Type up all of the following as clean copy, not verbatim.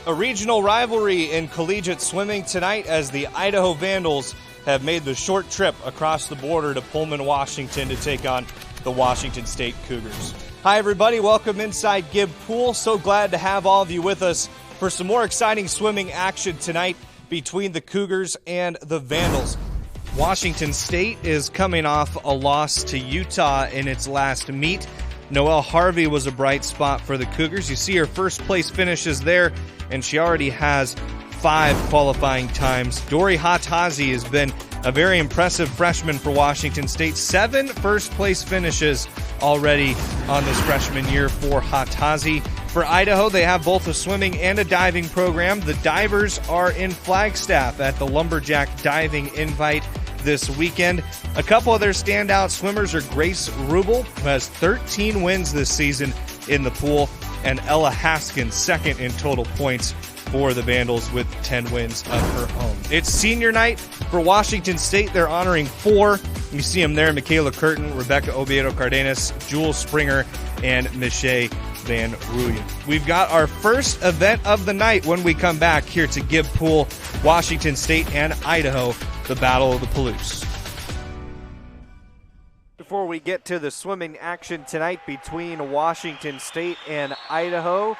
A regional rivalry in collegiate swimming tonight as the Idaho Vandals have made the short trip across the border to Pullman, Washington to take on the Washington State Cougars. Hi everybody, welcome inside Gibb Pool. So glad to have all of you with us for some more exciting swimming action tonight between the Cougars and the Vandals. Washington State is coming off a loss to Utah in its last meet. Noelle Harvey was a bright spot for the Cougars. You see her first place finishes there, and she already has 5 qualifying times. Dory Hatazi has been a very impressive freshman for Washington State. 7 first place finishes already on this freshman year for Hatazi. For Idaho, they have both a swimming and a diving program. The divers are in Flagstaff at the Lumberjack Diving Invite this weekend. A couple of their standout swimmers are Grace Rubel, who has 13 wins this season in the pool, and Ella Haskins, second in total points for the Vandals with 10 wins of her own. It's senior night for Washington State. They're honoring 4. You see them there: Michaela Curtin, Rebecca Oviedo-Cardenas, Jules Springer, and Michelle Van Rooyen. We've got our first event of the night when we come back here to Gibb Pool, Washington State and Idaho, the Battle of the Palouse. Before we get to the swimming action tonight between Washington State and Idaho,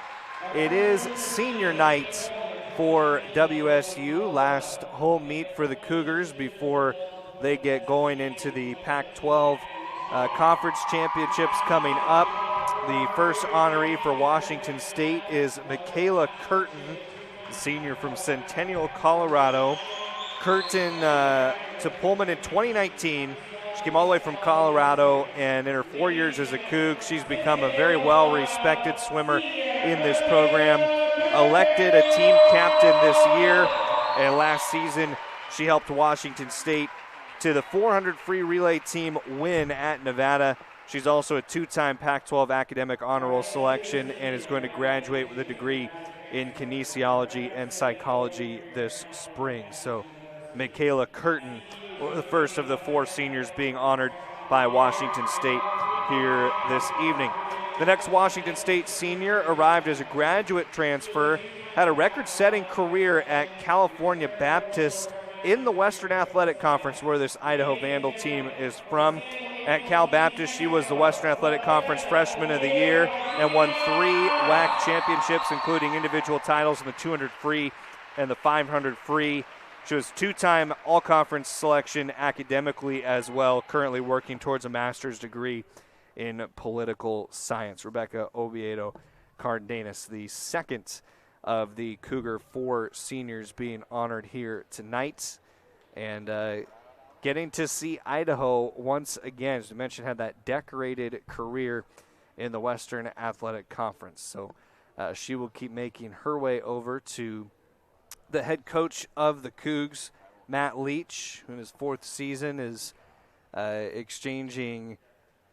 it is senior night for WSU, last home meet for the Cougars before they get going into the Pac-12 Conference Championships coming up. The first honoree for Washington State is Michaela Curtin, senior from Centennial, Colorado. Curtin to Pullman in 2019. She came all the way from Colorado, and in her 4 years as a Coug, she's become a very well-respected swimmer in this program. Elected a team captain this year, and last season she helped Washington State to the 400 free relay team win at Nevada. She's also a 2-time Pac-12 academic honor roll selection and is going to graduate with a degree in kinesiology and psychology this spring. So Michaela Curtin, the first of the 4 seniors being honored by Washington State here this evening. The next Washington State senior arrived as a graduate transfer, had a record-setting career at California Baptist in the Western Athletic Conference, where this Idaho Vandal team is from. At Cal Baptist, she was the Western Athletic Conference Freshman of the Year and won 3 WAC championships, including individual titles in the 200 free and the 500 free. She was 2-time all-conference selection academically as well, currently working towards a master's degree in political science. Rebecca Oviedo Cardenas, the second of the Cougar 4 seniors being honored here tonight. And getting to see Idaho once again, as I mentioned, had that decorated career in the Western Athletic Conference. So she will keep making her way over to the head coach of the Cougs, Matt Leach, who in his 4th season is exchanging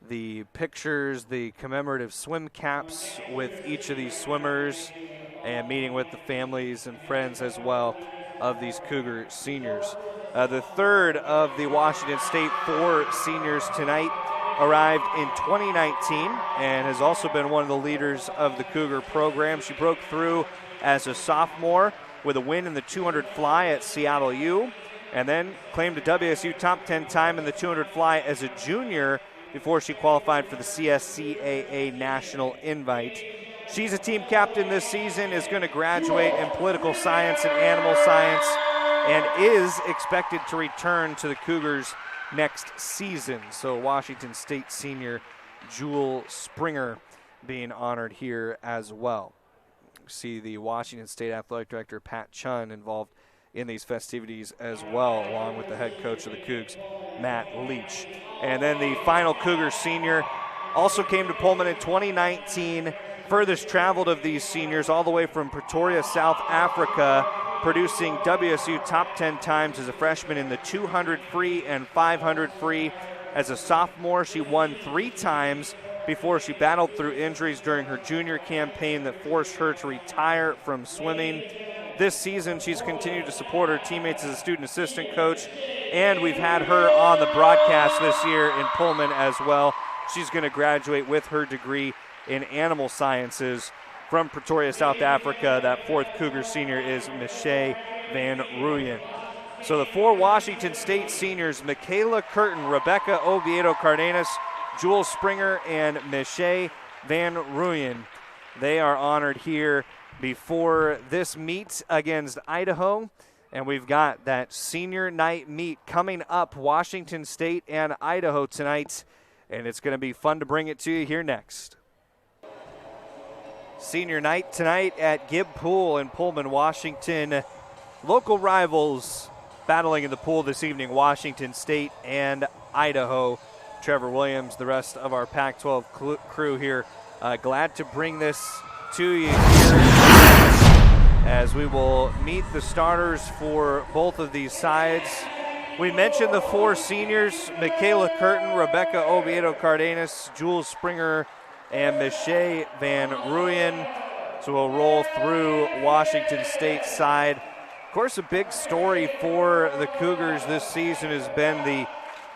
the pictures, the commemorative swim caps with each of these swimmers, and meeting with the families and friends as well of these Cougar seniors. The third of the Washington State 4 seniors tonight arrived in 2019 and has also been one of the leaders of the Cougar program. She broke through as a sophomore with a win in the 200 fly at Seattle U, and then claimed a WSU top 10 time in the 200 fly as a junior before she qualified for the CSCAA National Invite. She's a team captain this season, is going to graduate in political science and animal science, and is expected to return to the Cougars next season. So Washington State senior Jules Springer being honored here as well. See the Washington State Athletic Director Pat Chun involved in these festivities as well, along with the head coach of the Cougs, Matt Leach. And then the final Cougar senior also came to Pullman in 2019, furthest traveled of these seniors all the way from Pretoria, South Africa, producing WSU top 10 times as a freshman in the 200 free and 500 free. As a sophomore, she won 3 times before she battled through injuries during her junior campaign that forced her to retire from swimming. This season, she's continued to support her teammates as a student assistant coach, and we've had her on the broadcast this year in Pullman as well. She's going to graduate with her degree in animal sciences from Pretoria, South Africa. That fourth Cougar senior is Michelle Van Rooyen. So the four Washington State seniors, Michaela Curtin, Rebecca Oviedo Cardenas, Jewel Springer, and Michelle Van Rooyen, they are honored here before this meet against Idaho. And we've got that senior night meet coming up, Washington State and Idaho tonight. And it's going to be fun to bring it to you here next. Senior night tonight at Gibb Pool in Pullman, Washington. Local rivals battling in the pool this evening, Washington State and Idaho. Trevor Williams, the rest of our Pac-12 crew here, glad to bring this to you here as we will meet the starters for both of these sides. We mentioned the four seniors, Michaela Curtin, Rebecca Oviedo Cardenas, Jewel Springer, and Michelle Van Rooyen. So we'll roll through Washington State's side. Of course, a big story for the Cougars this season has been the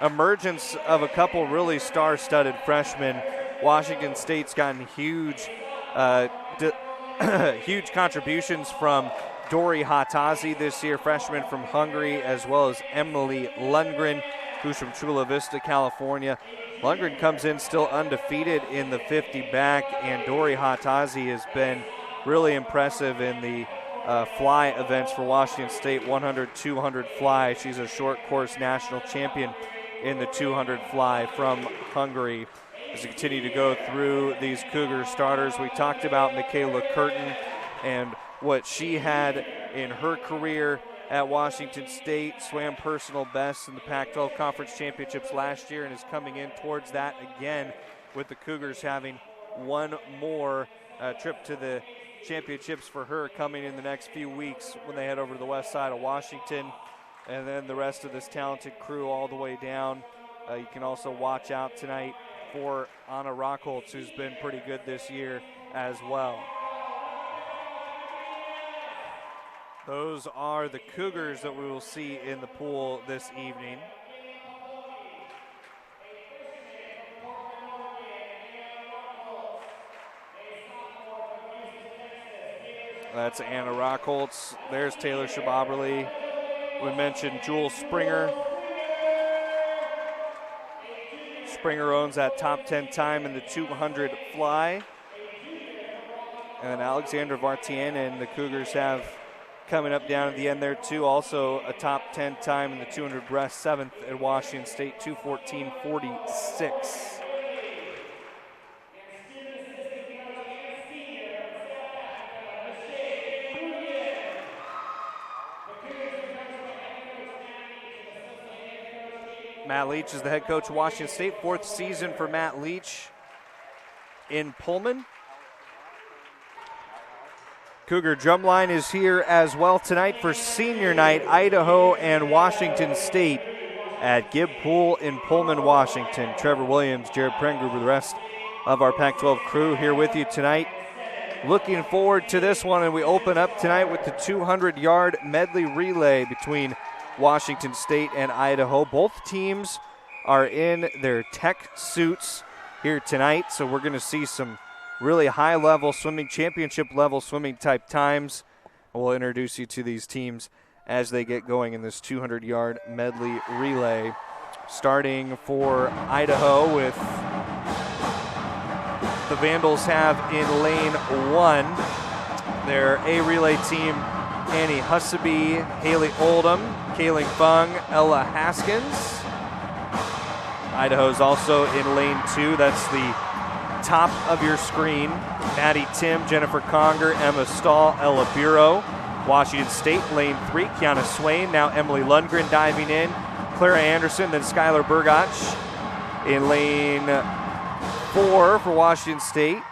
emergence of a couple really star-studded freshmen. Washington State's gotten huge huge contributions from Dori Hatazi this year, freshman from Hungary, as well as Emily Lundgren, who's from Chula Vista, California. Lundgren comes in still undefeated in the 50 back, and Dori Hatazi has been really impressive in the fly events for Washington State, 100, 200 fly. She's a short course national champion in the 200 fly from Hungary. As we continue to go through these Cougar starters, we talked about Michaela Curtin and what she had in her career at Washington State, swam personal best in the Pac-12 Conference Championships last year and is coming in towards that again, with the Cougars having one more trip to the championships for her coming in the next few weeks when they head over to the west side of Washington. And then the rest of this talented crew all the way down. You can also watch out tonight for Anna Rockholtz, who's been pretty good this year as well. Those are the Cougars that we will see in the pool this evening. That's Anna Rockholtz. There's Taylor Shababerly. We mentioned Jewel Springer. Springer owns that top 10 time in the 200 fly. And then Alexandra Vartianen, the Cougars have coming up down at the end there too. Also a top 10 time in the 200 breast, 7th at Washington State, 2:14.46. Matt Leach is the head coach of Washington State. Fourth season for Matt Leach in Pullman. Cougar Drumline is here as well tonight for senior night, Idaho and Washington State at Gibb Pool in Pullman, Washington. Trevor Williams, Jared Prengruber, the rest of our Pac-12 crew here with you tonight. Looking forward to this one, and we open up tonight with the 200-yard medley relay between Washington State and Idaho. Both teams are in their tech suits here tonight, so we're going to see some really high-level swimming, championship-level swimming type times. We'll introduce you to these teams as they get going in this 200-yard medley relay. Starting for Idaho, with the Vandals have in lane 1 their A relay team, Annie Husseby, Haley Oldham, Kaling Fung, Ella Haskins. Idaho's also in lane 2. That's the top of your screen. Maddie Tim, Jennifer Conger, Emma Stahl, Ella Bureau. Washington State, lane 3, Kiana Swain. Now Emily Lundgren diving in. Clara Anderson, then Skylar Burgach. In lane 4 for Washington State,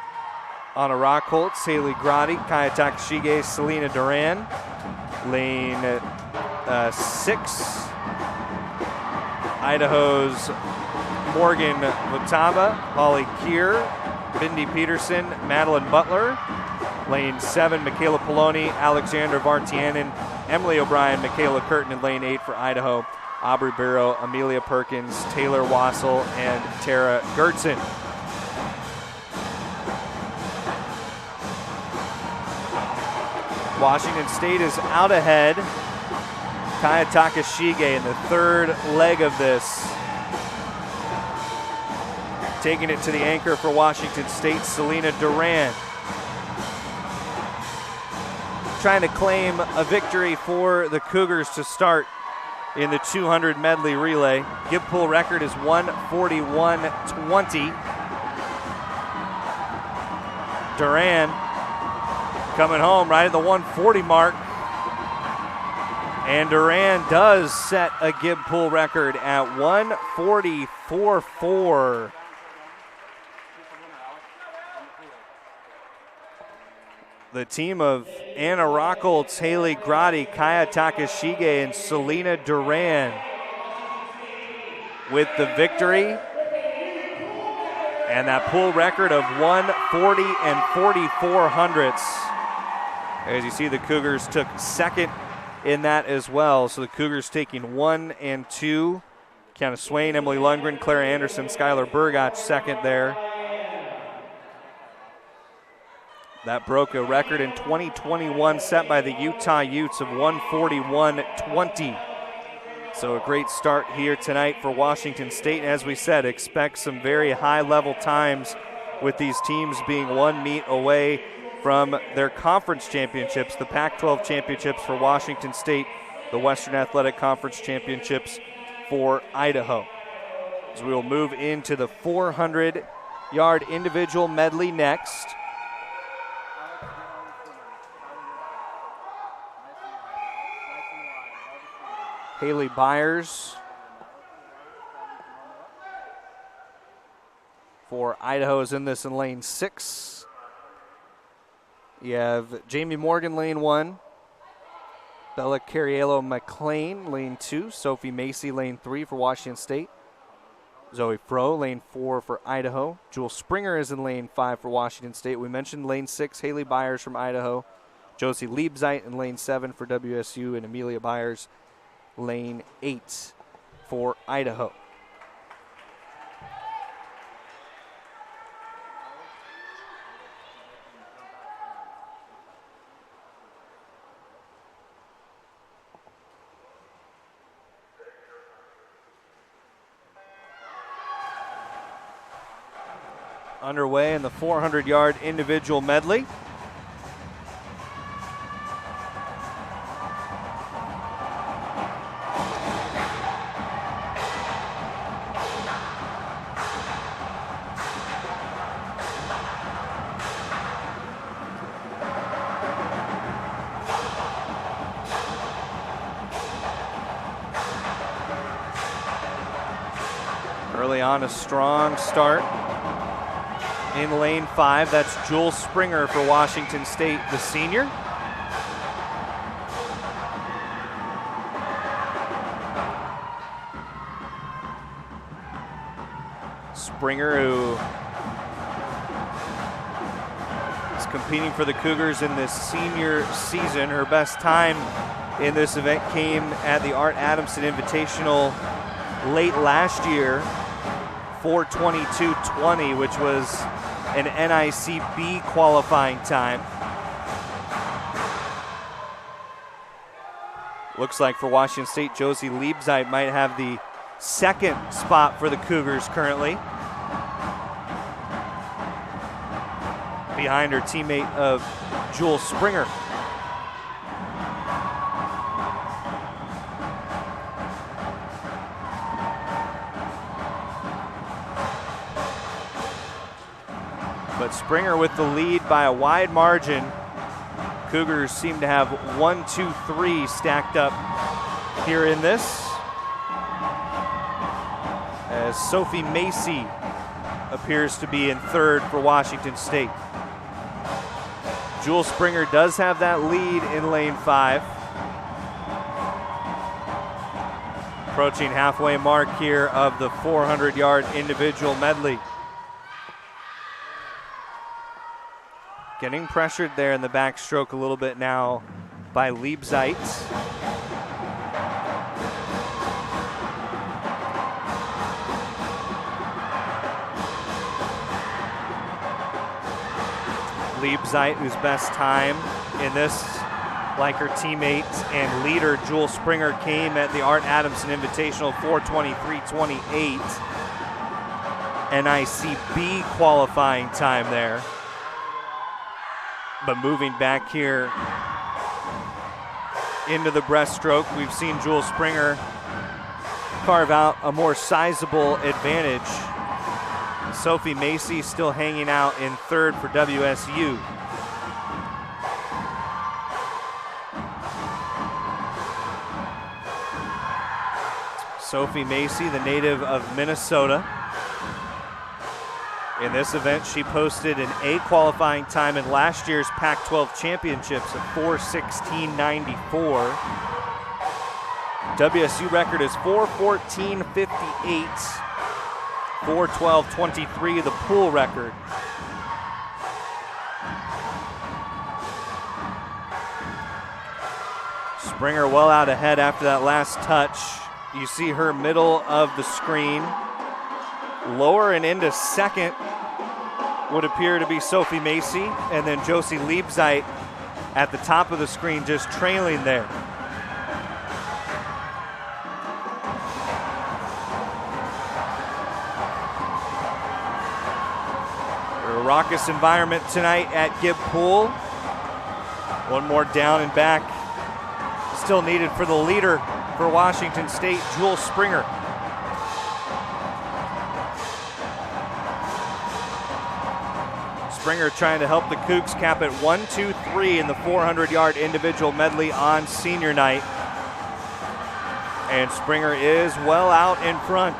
Anna Rockholtz, Haley Grotti, Kaya Takashige, Selena Duran. Lane 6, Idaho's Morgan Vataba, Holly Keir, Bindi Peterson, Madeline Butler. Lane 7, Michaela Poloni, Alexandra Vartianen, Emily O'Brien, Michaela Curtin. In lane 8 for Idaho, Aubrey Barrow, Amelia Perkins, Taylor Wassel, and Tara Gertzen. Washington State is out ahead. Kaya Takashige in the third leg of this. Taking it to the anchor for Washington State, Selena Duran. Trying to claim a victory for the Cougars to start in the 200 medley relay. Gibb Pool record is 1:41.20. Duran coming home right at the 1:40 mark. And Duran does set a Gibb Pool record at 1:44.4. The team of Anna Rockholtz, Haley Grotti, Kaya Takashige, and Selena Duran with the victory. And that pool record of 1:40 and 44 hundredths. As you see, the Cougars took second in that as well. So the Cougars taking 1 and 2. Kiana Swain, Emily Lundgren, Clara Anderson, Skylar Burgach second there. That broke a record in 2021 set by the Utah Utes of 1:41.20. So a great start here tonight for Washington State. As we said, expect some very high-level times with these teams being one meet away from their conference championships, the Pac-12 championships for Washington State, the Western Athletic Conference championships for Idaho. So we will move into the 400-yard individual medley next. Haley Byers for Idaho is in this in lane 6. You have Jamie Morgan, lane 1. Bella Cariello McLean, lane 2. Sophie Macy, lane 3 for Washington State. Zoe Froh, lane 4 for Idaho. Jewel Springer is in lane 5 for Washington State. We mentioned lane 6, Haley Byers from Idaho. Josie Liebzeit in lane 7 for WSU, and Amelia Byers, lane 8 for Idaho. Underway in the 400-yard individual medley. Early on, a strong start in lane 5. That's Jewel Springer for Washington State, the senior. Springer, who is competing for the Cougars in this senior season. Her best time in this event came at the Art Adamson Invitational late last year, 4:22.20, which was an NICB qualifying time. Looks like for Washington State, Josie Liebzeit might have the second spot for the Cougars currently, behind her teammate of Jewel Springer. But Springer with the lead by a wide margin. Cougars seem to have 1, 2, 3 stacked up here in this, as Sophie Macy appears to be in third for Washington State. Jewel Springer does have that lead in lane 5. Approaching halfway mark here of the 400-yard individual medley. Getting pressured there in the backstroke a little bit now by Liebzeit. Liebzeit, whose best time in this like her teammate and leader Jewel Springer came at the Art Adamson Invitational 4:23.28. NICB qualifying time there. But moving back here into the breaststroke, we've seen Jewel Springer carve out a more sizable advantage. Sophie Macy still hanging out in third for WSU. Sophie Macy, the native of Minnesota. In this event, she posted an A qualifying time in last year's Pac-12 championships of 4:16.94. WSU record is 4:14.58, 4:12.23, the pool record. Springer well out ahead after that last touch. You see her middle of the screen. Lower and into second would appear to be Sophie Macy, and then Josie Liebzeit at the top of the screen just trailing there. A raucous environment tonight at Gibb Pool. One more down and back still needed for the leader for Washington State, Jewel Springer. Springer trying to help the Cougs cap at 1-2-3 in the 400-yard individual medley on senior night. And Springer is well out in front.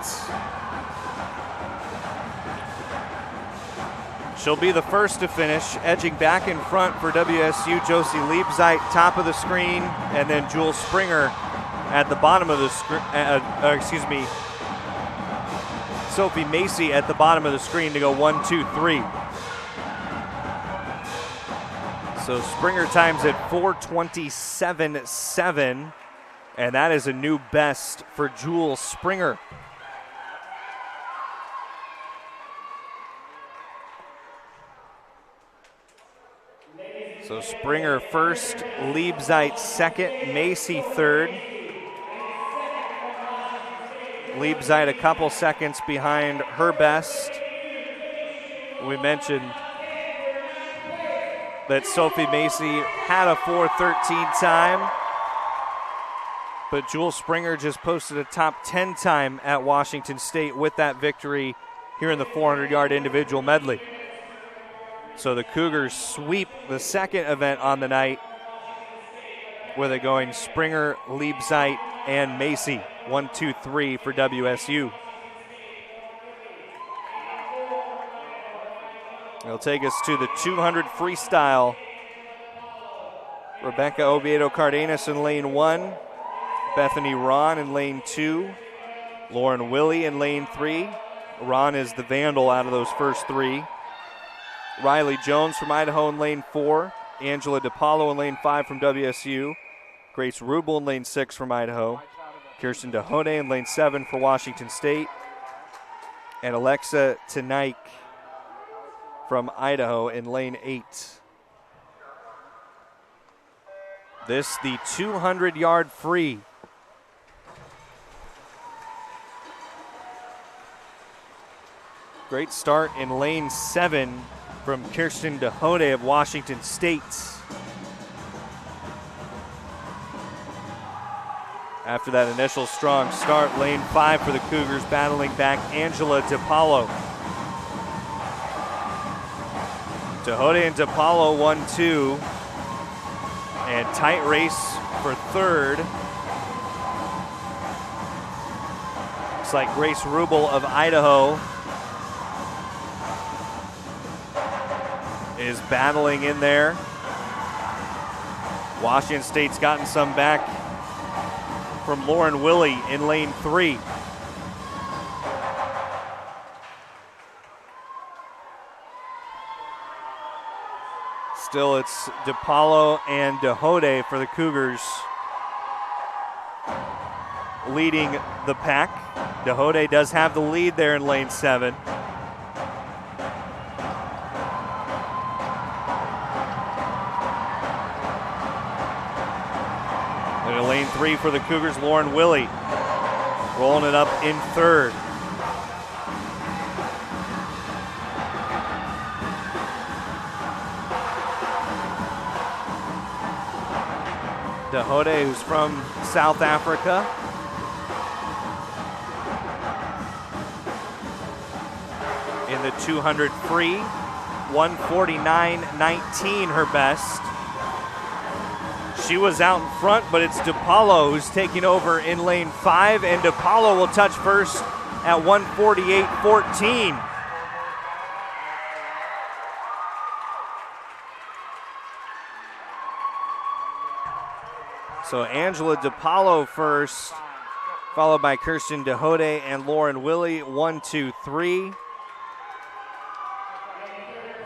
She'll be the first to finish, edging back in front for WSU, Josie Liebzeit, top of the screen, and then Jewel Springer at the bottom of the screen, Sophie Macy at the bottom of the screen to go 1-2-3. So Springer times at 4:27.7, and that is a new best for Jewel Springer. So Springer first, Liebzeit second, Macy third. Liebzeit a couple seconds behind her best. We mentioned that Sophie Macy had a 4:13 time, but Jewel Springer just posted a top 10 time at Washington State with that victory here in the 400-yard individual medley. So the Cougars sweep the second event on the night, where they're going Springer, Liebzeit, and Macy, 1-2-3 for WSU. It'll take us to the 200 freestyle. Rebecca Oviedo Cardenas in lane 1, Bethany Ron in lane 2, Lauren Willie in lane 3. Ron is the vandal out of those first three. Riley Jones from Idaho in lane 4, Angela DiPaolo in lane 5 from WSU, Grace Rubel in lane 6 from Idaho, Kirsten DeHone in lane 7 for Washington State, and Alexa Tanaik from Idaho in lane 8. This the 200-yard free. Great start in lane 7 from Kirsten DeHone of Washington State. After that initial strong start, lane 5 for the Cougars battling back Angela DiPaolo. DeHone and DiPaolo 1-2. And tight race for third. Looks like Grace Rubel of Idaho is battling in there. Washington State's gotten some back from Lauren Willie in lane 3. Still, it's DiPaolo and DeHode for the Cougars leading the pack. DeHode does have the lead there in lane 7. Into lane 3 for the Cougars, Lauren Willie. Rolling it up in third. Dahode, who's from South Africa. In the 200 free, 149.19 her best. She was out in front, but it's DePaulo who's taking over in lane 5, and DePaulo will touch first at 148.14. So Angela DePaulo first, followed by Kirsten Dahode and Lauren Willie, 1, 2, 3.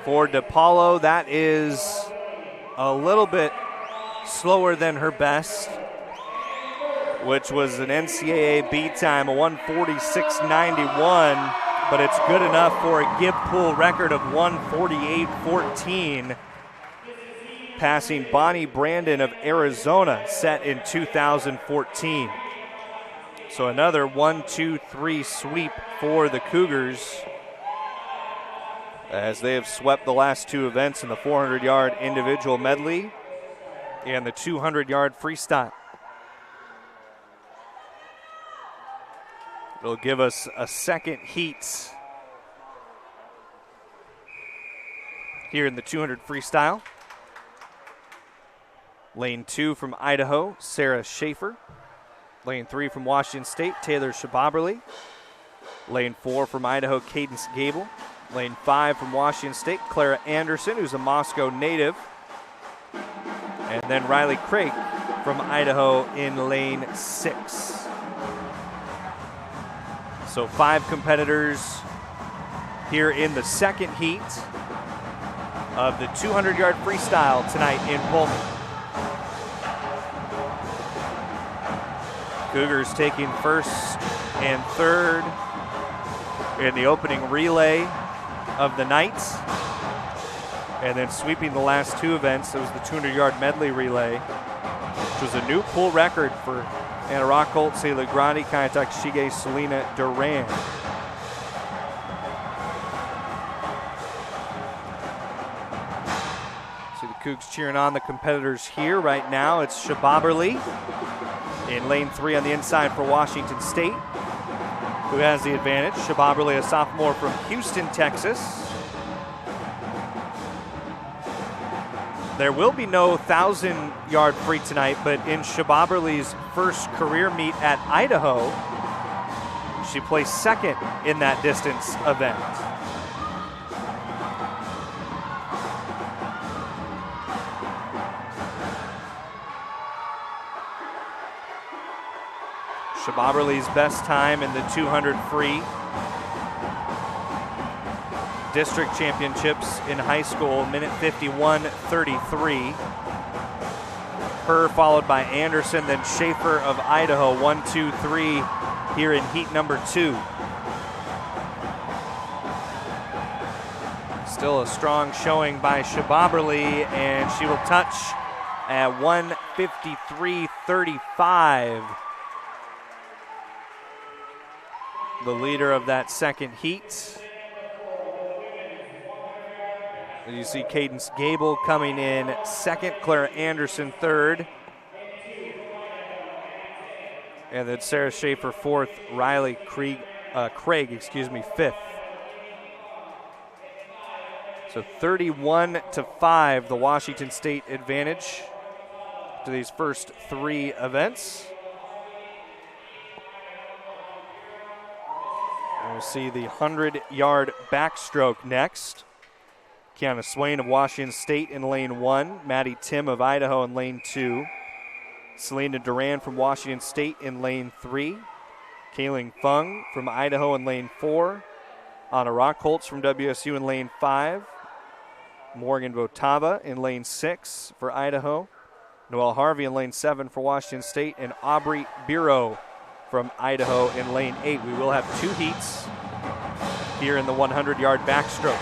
For DePaulo, that is a little bit slower than her best, which was an NCAA B time, a 146.91, but it's good enough for a Gibb Pool record of 148.14, passing Bonnie Brandon of Arizona, set in 2014. So another 1-2-3 sweep for the Cougars, as they have swept the last two events in the 400-yard individual medley and the 200-yard freestyle. It'll give us a second heat here in the 200 freestyle. Lane 2 from Idaho, Sarah Schaefer. Lane 3 from Washington State, Taylor Shababerly. Lane 4 from Idaho, Cadence Gable. Lane 5 from Washington State, Clara Anderson, who's a Moscow native. And then Riley Craig from Idaho in lane 6. So 5 competitors here in the second heat of the 200-yard freestyle tonight in Pullman. Cougars taking first and third in the opening relay of the night, and then sweeping the last two events. It was the 200-yard medley relay, which was a new pool record for Anna Rockholt, Sayla Grandi, Kayatak Shige, Selena Duran. See the Cougs cheering on the competitors here right now. It's Shababerly in lane 3 on the inside for Washington State, who has the advantage. Shababerly, a sophomore from Houston, Texas. There will be no 1,000-yard free tonight, but in Shababerly's first career meet at Idaho, she placed second in that distance event. Shababerly's best time in the 200 free district championships in high school, minute 51:33. Her followed by Anderson, then Schaefer of Idaho, 1, 2, 3 here in heat number 2. Still a strong showing by Shababerly, and she will touch at 1:53:35. The leader of that second heat. You see Cadence Gable coming in second, Clara Anderson third, and then Sarah Schaefer fourth, Riley Craig, fifth. So 31-5, the Washington State advantage to these first 3 events. And we'll see the 100-yard backstroke next. Kiana Swain of Washington State in lane 1. Maddie Tim of Idaho in lane 2. Selena Duran from Washington State in lane 3. Kayling Fung from Idaho in lane 4. Anna Rockholtz from WSU in lane 5. Morgan Votava in lane 6 for Idaho. Noelle Harvey in lane 7 for Washington State. And Aubrey Biro from Idaho in lane 8. We will have 2 heats here in the 100-yard backstroke.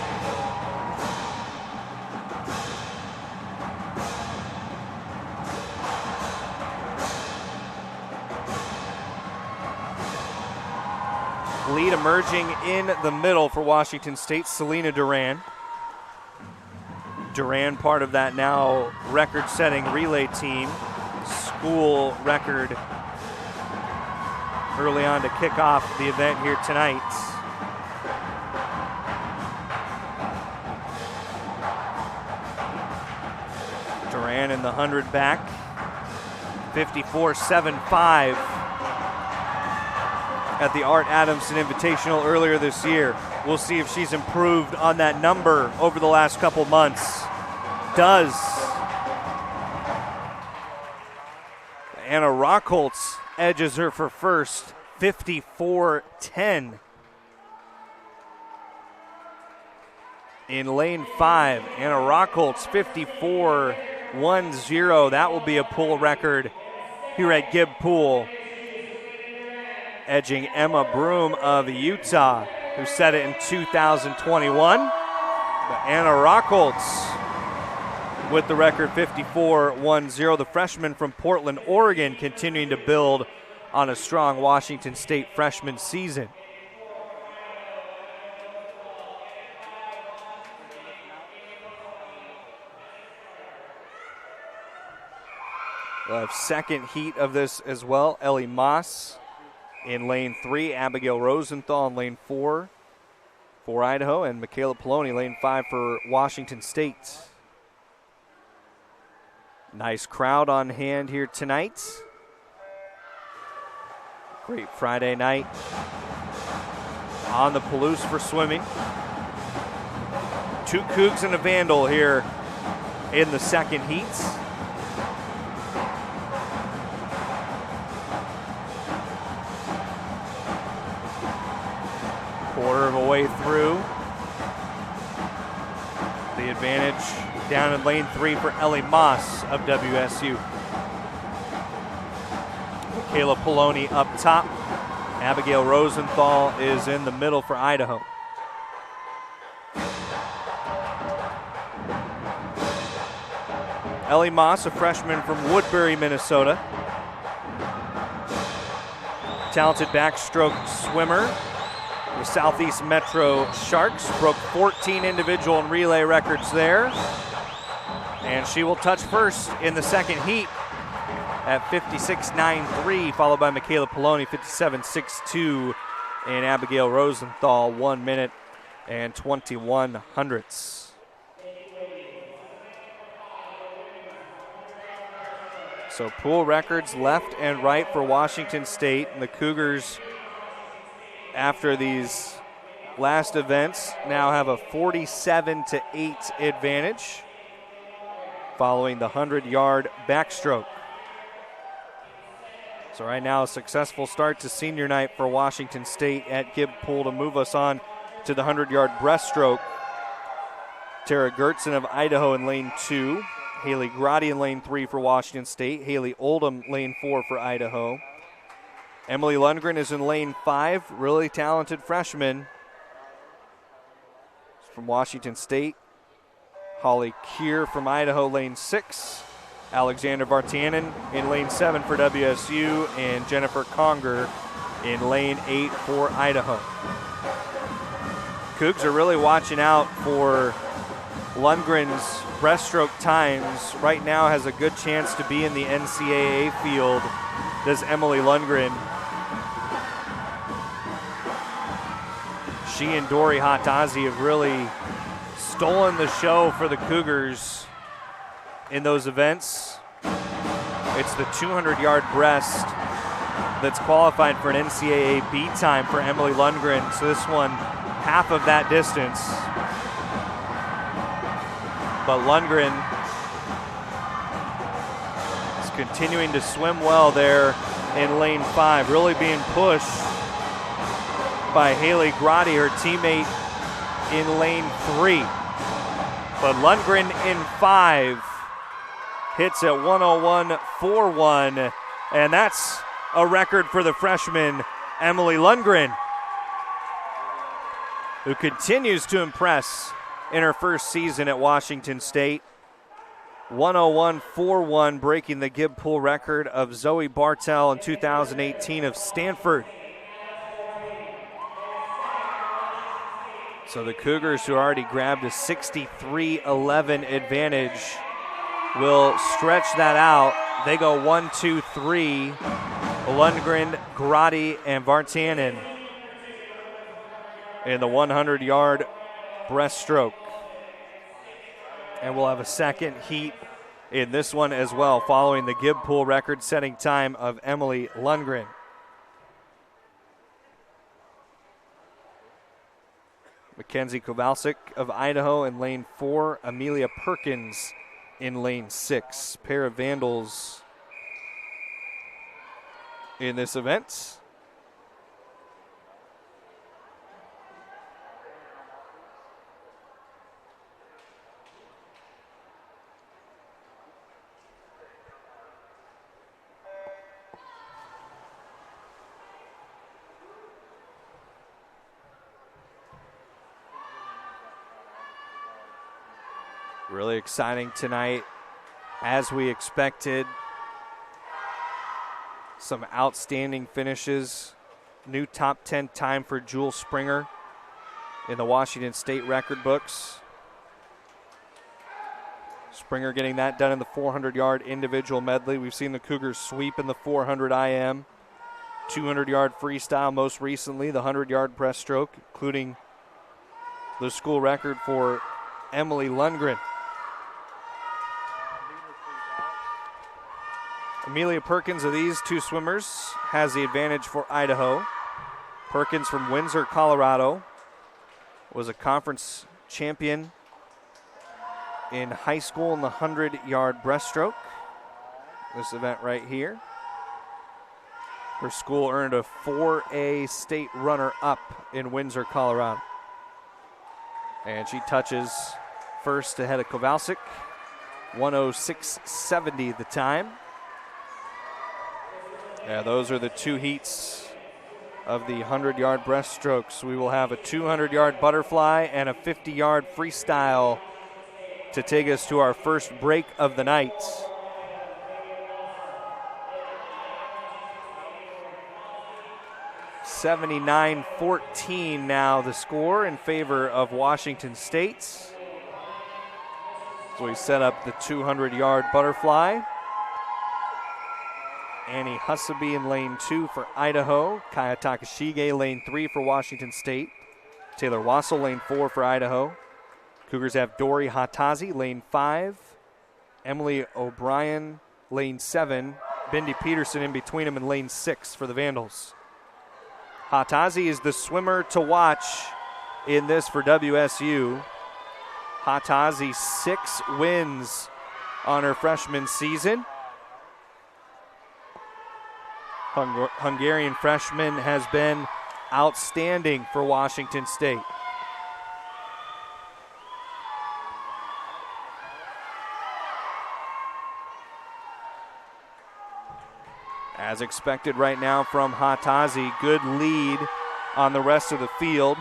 lead emerging in the middle for Washington State, Selena Duran. Duran, part of that now record-setting relay team, school record early on to kick off the event here tonight. Duran in the 100 back, 54.75 at the Art Adamson Invitational earlier this year. We'll see if she's improved on that number over the last couple months. Does. Anna Rockholtz edges her for first, 54.10. In lane 5, Anna Rockholtz, 54.10. That will be a pool record here at Gibb Pool. Edging Emma Broom of Utah, who set it in 2021. But Anna Rockholtz with the record 54.10. The freshman from Portland, Oregon, continuing to build on a strong Washington State freshman season. We'll have second heat of this as well. Ellie Moss in lane 3, Abigail Rosenthal in lane 4 for Idaho, and Michaela Poloni, lane 5 for Washington State. Nice crowd on hand here tonight. Great Friday night on the Palouse for swimming. 2 Cougs and a Vandal here in the second heats. Quarter of a way through. The advantage down in lane 3 for Ellie Moss of WSU. Michaela Poloni up top. Abigail Rosenthal is in the middle for Idaho. Ellie Moss, a freshman from Woodbury, Minnesota. Talented backstroke swimmer. The Southeast Metro Sharks broke 14 individual and relay records there. And she will touch first in the second heat at 56.93, followed by Michaela Poloni, 57.62, and Abigail Rosenthal, 1 minute and 21 hundredths. So pool records left and right for Washington State, and the Cougars, after these last events, now have a 47-8 advantage following the 100-yard backstroke. So right now, a successful start to senior night for Washington State at Gibb Pool to move us on to the 100-yard breaststroke. Tara Gertzen of Idaho in lane 2. Haley Grotti in lane 3 for Washington State. Haley Oldham lane 4 for Idaho. Emily Lundgren is in lane 5, really talented freshman from Washington State. Holly Keir from Idaho, lane 6. Alexander Vartanen in lane 7 for WSU, and Jennifer Conger in lane 8 for Idaho. Cougs are really watching out for Lundgren's breaststroke times. Right now has a good chance to be in the NCAA field, does Emily Lundgren. She and Dory Hatazi have really stolen the show for the Cougars in those events. It's the 200-yard breast that's qualified for an NCAA B time for Emily Lundgren. So this one, half of that distance. But Lundgren is continuing to swim well there in lane 5, really being pushed by Haley Grotti, her teammate, in lane 3. But Lundgren in 5 hits at 101.41, and that's a record for the freshman Emily Lundgren, who continues to impress in her first season at Washington State. 101.41, breaking the Gibb Pool record of Zoe Bartel in 2018 of Stanford. So the Cougars, who already grabbed a 63-11 advantage, will stretch that out. They go 1, 2, 3. Lundgren, Grotti, and Vartanen in the 100-yard breaststroke. And we'll have a second heat in this one as well, following the Gibb Pool record-setting time of Emily Lundgren. Mackenzie Kowalczyk of Idaho in lane 4. Amelia Perkins in lane 6. Pair of Vandals in this event. Really exciting tonight, as we expected. Some outstanding finishes. New top 10 time for Jewel Springer in the Washington State record books. Springer getting that done in the 400-yard individual medley. We've seen the Cougars sweep in the 400 IM, 200-yard freestyle most recently, the 100-yard breaststroke, including the school record for Emily Lundgren. Amelia Perkins, of these two swimmers, has the advantage for Idaho. Perkins from Windsor, Colorado, was a conference champion in high school in the 100-yard breaststroke. This event right here. Her school earned a 4A state runner-up in Windsor, Colorado. And she touches first ahead of Kowalczyk. 1:06.70 the time. Yeah, those are the two heats of the 100-yard breaststrokes. We will have a 200-yard butterfly and a 50-yard freestyle to take us to our first break of the night. (79-14) now the score in favor of Washington State. So we set up the 200-yard butterfly. Annie Husaby in lane 2 for Idaho. Kaya Takashige lane 3 for Washington State. Taylor Wassel lane 4 for Idaho. Cougars have Dory Hatazi lane 5. Emily O'Brien lane 7. Bindi Peterson in between them in lane 6 for the Vandals. Hatazi is the swimmer to watch in this for WSU. Hatazi 6 wins on her freshman season. Hungarian freshman has been outstanding for Washington State. As expected right now from Hatazi, good lead on the rest of the field.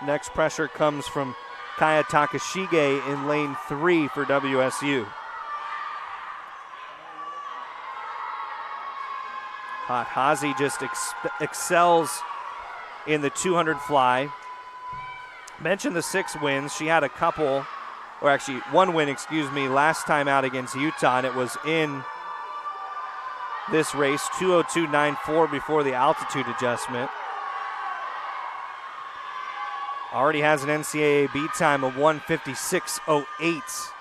Next pressure comes from Kaya Takashige in lane 3 for WSU. Hatazi just excels in the 200 fly. Mentioned the 6 wins. She had a couple, or actually one win, last time out against Utah, and it was in this race, 2:02.94 before the altitude adjustment. Already has an NCAA B time of 1:56.08.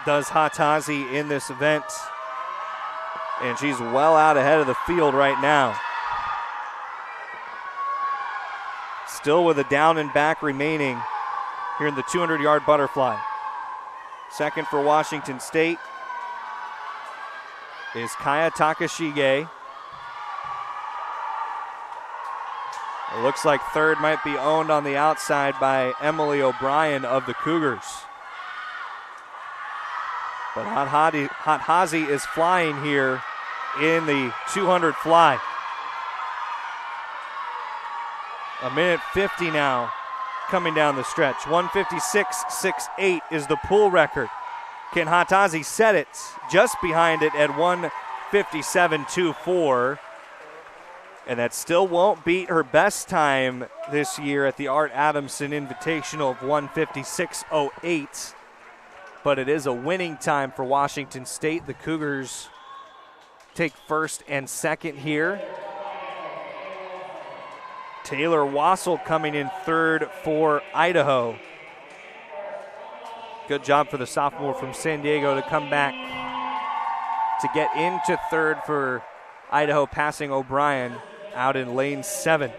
Does Hatazi in this event. And she's well out ahead of the field right now. Still with a down and back remaining here in the 200-yard butterfly. Second for Washington State is Kaya Takashige. It looks like third might be owned on the outside by Emily O'Brien of the Cougars. But Hatazi is flying here in the 200 fly. A minute 50 now coming down the stretch. 1:56.68 is the pool record. Can Hatazi set it just behind it at 1:57.24? And that still won't beat her best time this year at the Art Adamson Invitational of 1:56.08. But it is a winning time for Washington State. The Cougars take first and second here. Taylor Wassel coming in third for Idaho. Good job for the sophomore from San Diego to come back to get into third for Idaho, passing O'Brien out in lane 7.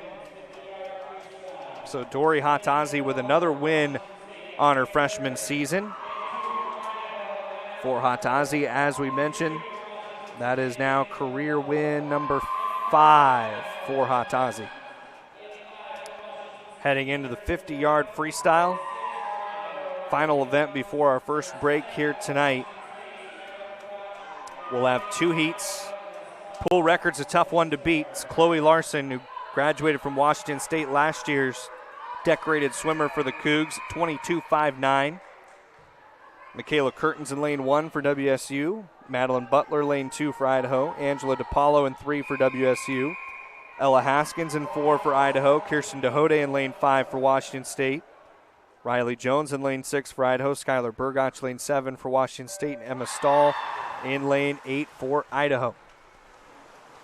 So Dory Hatazi with another win on her freshman season. For Hatazi, as we mentioned, that is now career win number 5 for Hatazi. Heading into the 50-yard freestyle. Final event before our first break here tonight. We'll have 2 heats. Pool record's a tough one to beat. It's Chloe Larson, who graduated from Washington State last year's decorated swimmer for the Cougs, 22.59. Michaela Curtins in lane 1 for WSU. Madeline Butler, lane 2 for Idaho. Angela DiPaolo in 3 for WSU. Ella Haskins in 4 for Idaho. Kirsten DeHode in lane 5 for Washington State. Riley Jones in lane 6 for Idaho. Skylar Burgach, lane 7 for Washington State. And Emma Stahl in lane 8 for Idaho.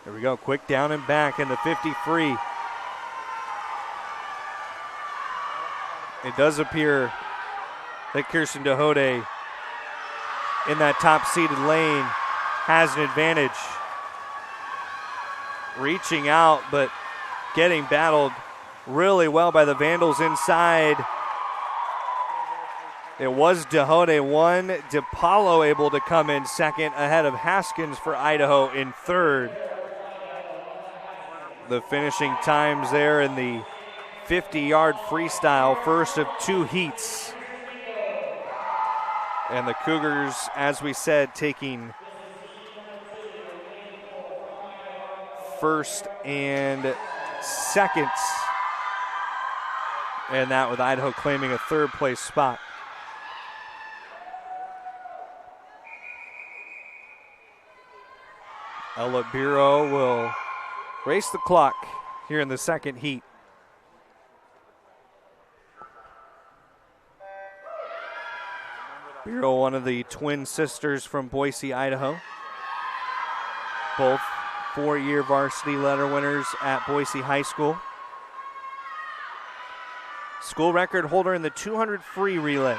Here we go, quick down and back in the 50 free. It does appear that Kirsten DeHode in that top-seeded lane has an advantage. Reaching out, but getting battled really well by the Vandals inside. It was DeHode 1, DiPaolo able to come in second ahead of Haskins for Idaho in third. The finishing times there in the 50-yard freestyle, first of 2 heats. And the Cougars, as we said, taking first and second. And that with Idaho claiming a third place spot. Ella Biro will race the clock here in the second heat. Biro, one of the twin sisters from Boise, Idaho. Both 4-year varsity letter winners at Boise High School. School record holder in the 200 free relay.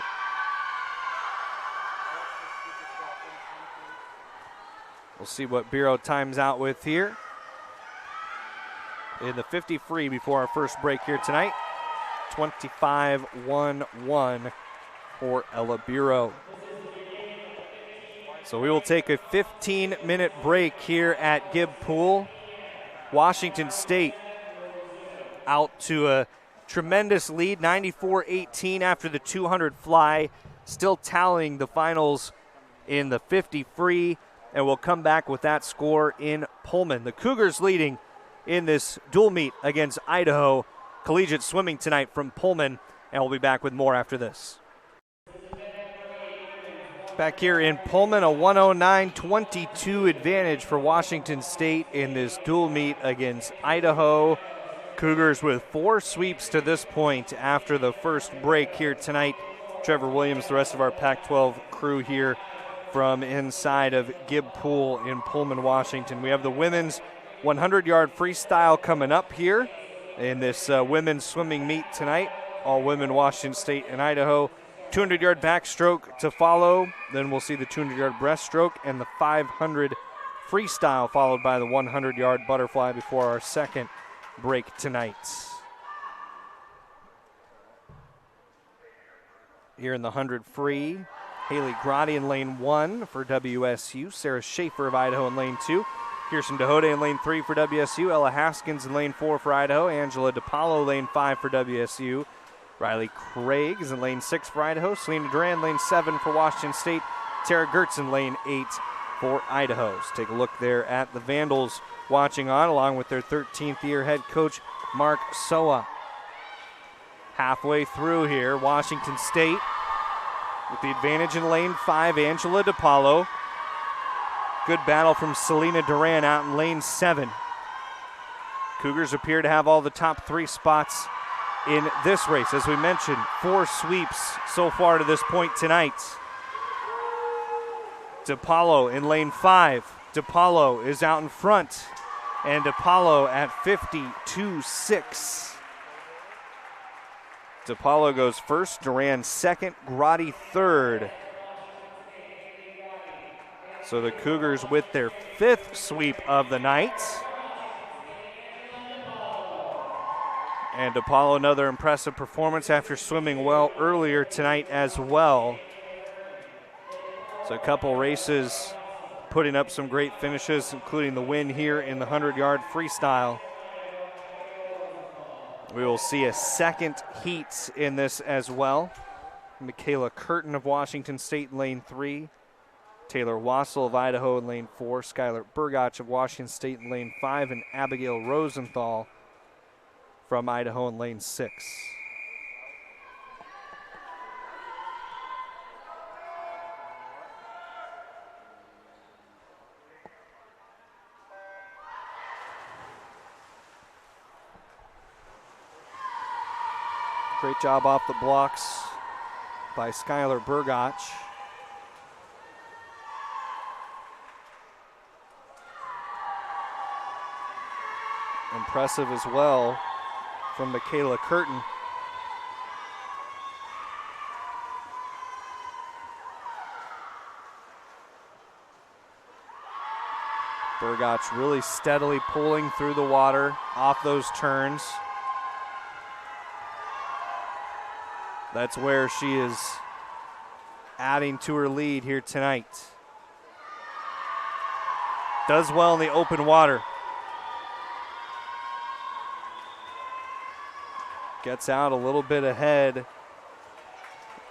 We'll see what Biro times out with here in the 50 free before our first break here tonight. 25-1-1 for Ella Biro. So we will take a 15-minute break here at Gibb Pool. Washington State out to a tremendous lead, 94-18 after the 200 fly, still tallying the finals in the 50 free, and we'll come back with that score in Pullman. The Cougars leading in this dual meet against Idaho collegiate swimming tonight from Pullman, and we'll be back with more after this. Back here in Pullman, a 109-22 advantage for Washington State in this dual meet against Idaho. Cougars with 4 sweeps to this point after the first break here tonight. Trevor Williams, the rest of our Pac-12 crew here from inside of Gibb Pool in Pullman, Washington. We have the women's 100-yard freestyle coming up here in this women's swimming meet tonight. All women, Washington State and Idaho. 200-yard backstroke to follow. Then we'll see the 200-yard breaststroke and the 500 freestyle, followed by the 100-yard butterfly before our second break tonight. Here in the 100 free, Haley Grotti in lane 1 for WSU. Sarah Schaefer of Idaho in lane 2. Kirsten DeHode in lane 3 for WSU. Ella Haskins in lane 4 for Idaho. Angela DiPaolo lane 5 for WSU. Riley Craig is in lane 6 for Idaho. Selena Duran lane 7 for Washington State. Tara Gertz in lane 8 for Idaho. So take a look there at the Vandals watching on, along with their 13th year head coach Mark Soa. Halfway through here, Washington State with the advantage in lane 5, Angela DiPaolo. Good battle from Selena Duran out in lane 7. Cougars appear to have all the top 3 spots in this race. As we mentioned, 4 sweeps so far to this point tonight. DePaulo in lane 5. DePaulo is out in front, and DePaulo at 52.6. DePaulo goes first, Duran second, Grotti third. So the Cougars with their 5th sweep of the night. And DePaulo, another impressive performance after swimming well earlier tonight as well. So a couple races putting up some great finishes, including the win here in the 100-yard freestyle. We will see a second heat in this as well. Michaela Curtin of Washington State in lane 3. Taylor Wassel of Idaho in lane 4. Skylar Burgach of Washington State in lane 5. And Abigail Rosenthal from Idaho in lane 6. Great job off the blocks by Skylar Burgach. Impressive as well from Michaela Curtin. Burgach really steadily pulling through the water off those turns. That's where she is adding to her lead here tonight. Does well in the open water. Gets out a little bit ahead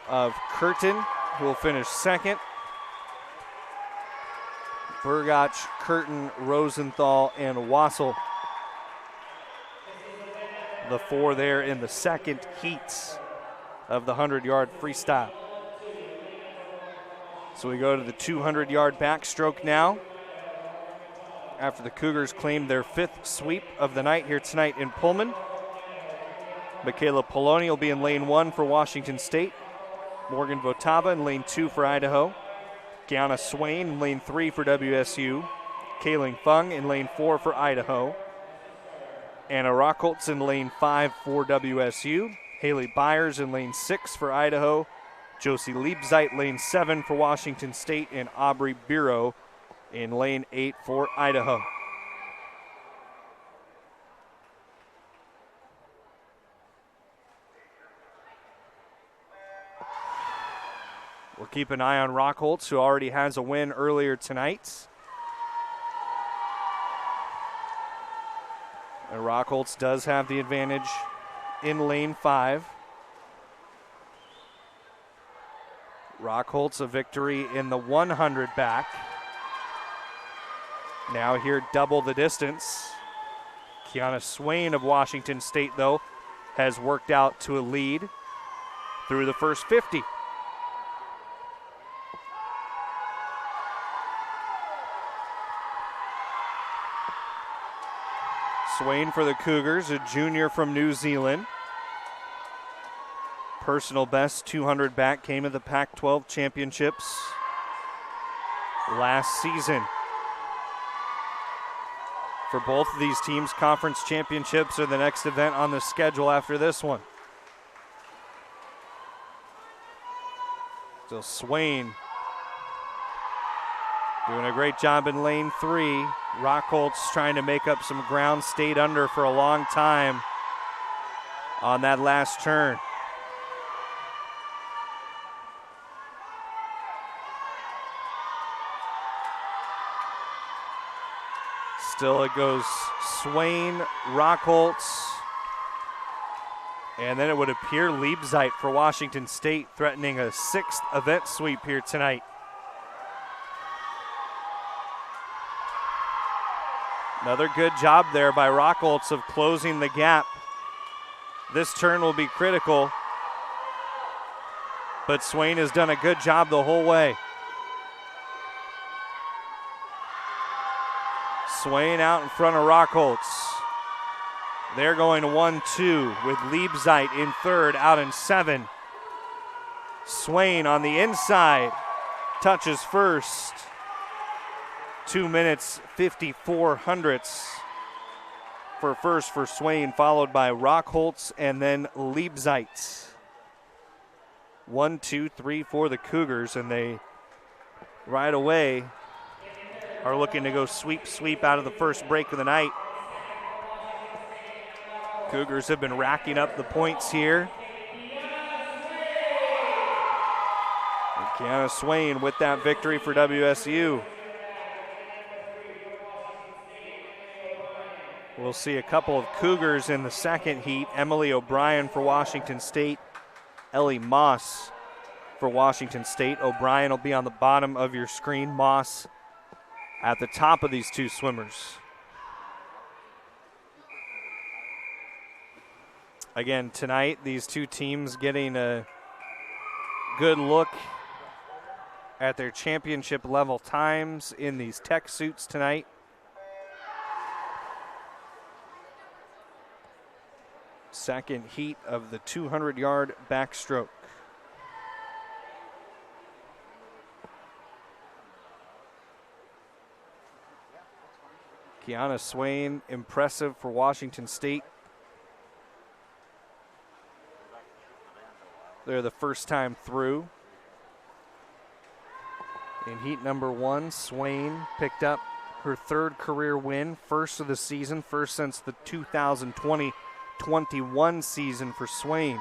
of Curtin, who will finish second. Burgach, Curtin, Rosenthal, and Wassel. The 4 there in the second heats of the 100-yard freestyle. So we go to the 200-yard backstroke now, after the Cougars claimed their 5th sweep of the night here tonight in Pullman. Michaela Poloni will be in lane 1 for Washington State. Morgan Votava in lane 2 for Idaho. Gianna Swain in lane 3 for WSU. Kaling Fung in lane 4 for Idaho. Anna Rockholtz in lane 5 for WSU. Haley Byers in lane 6 for Idaho. Josie Liebzeit lane 7 for Washington State. And Aubrey Biro in lane 8 for Idaho. We'll keep an eye on Rockholtz, who already has a win earlier tonight. And Rockholtz does have the advantage in lane 5. Rockholtz a victory in the 100 back. Now here double the distance. Kiana Swain of Washington State, though, has worked out to a lead through the first 50. Swain for the Cougars, a junior from New Zealand. Personal best 200 back came at the Pac-12 championships last season. For both of these teams, conference championships are the next event on the schedule after this one. So Swain doing a great job in lane 3. Rockholtz trying to make up some ground, stayed under for a long time on that last turn. Still it goes Swain, Rockholtz, and then it would appear Liebzeit for Washington State, threatening a 6th event sweep here tonight. Another good job there by Rockholtz of closing the gap. This turn will be critical, but Swain has done a good job the whole way. Swain out in front of Rockholtz. They're going to 1-2 with Liebzeit in third, out in 7. Swain on the inside, touches first. 2 minutes, 54 hundredths for first for Swain, followed by Rockholtz and then Liebzeit. 1, 2, 3 for the Cougars, and they right away are looking to go sweep out of the first break of the night. Cougars have been racking up the points here. And Kiana Swain with that victory for WSU. We'll see a couple of Cougars in the second heat. Emily O'Brien for Washington State. Ellie Moss for Washington State. O'Brien will be on the bottom of your screen. Moss at the top of these two swimmers. Again, tonight, these two teams getting a good look at their championship level times in these tech suits tonight. Second heat of the 200-yard backstroke. Kiana Swain, impressive for Washington State. They're the first time through. In heat number 1, Swain picked up her third career win, first of the season, first since the 2020-21 season for Swain.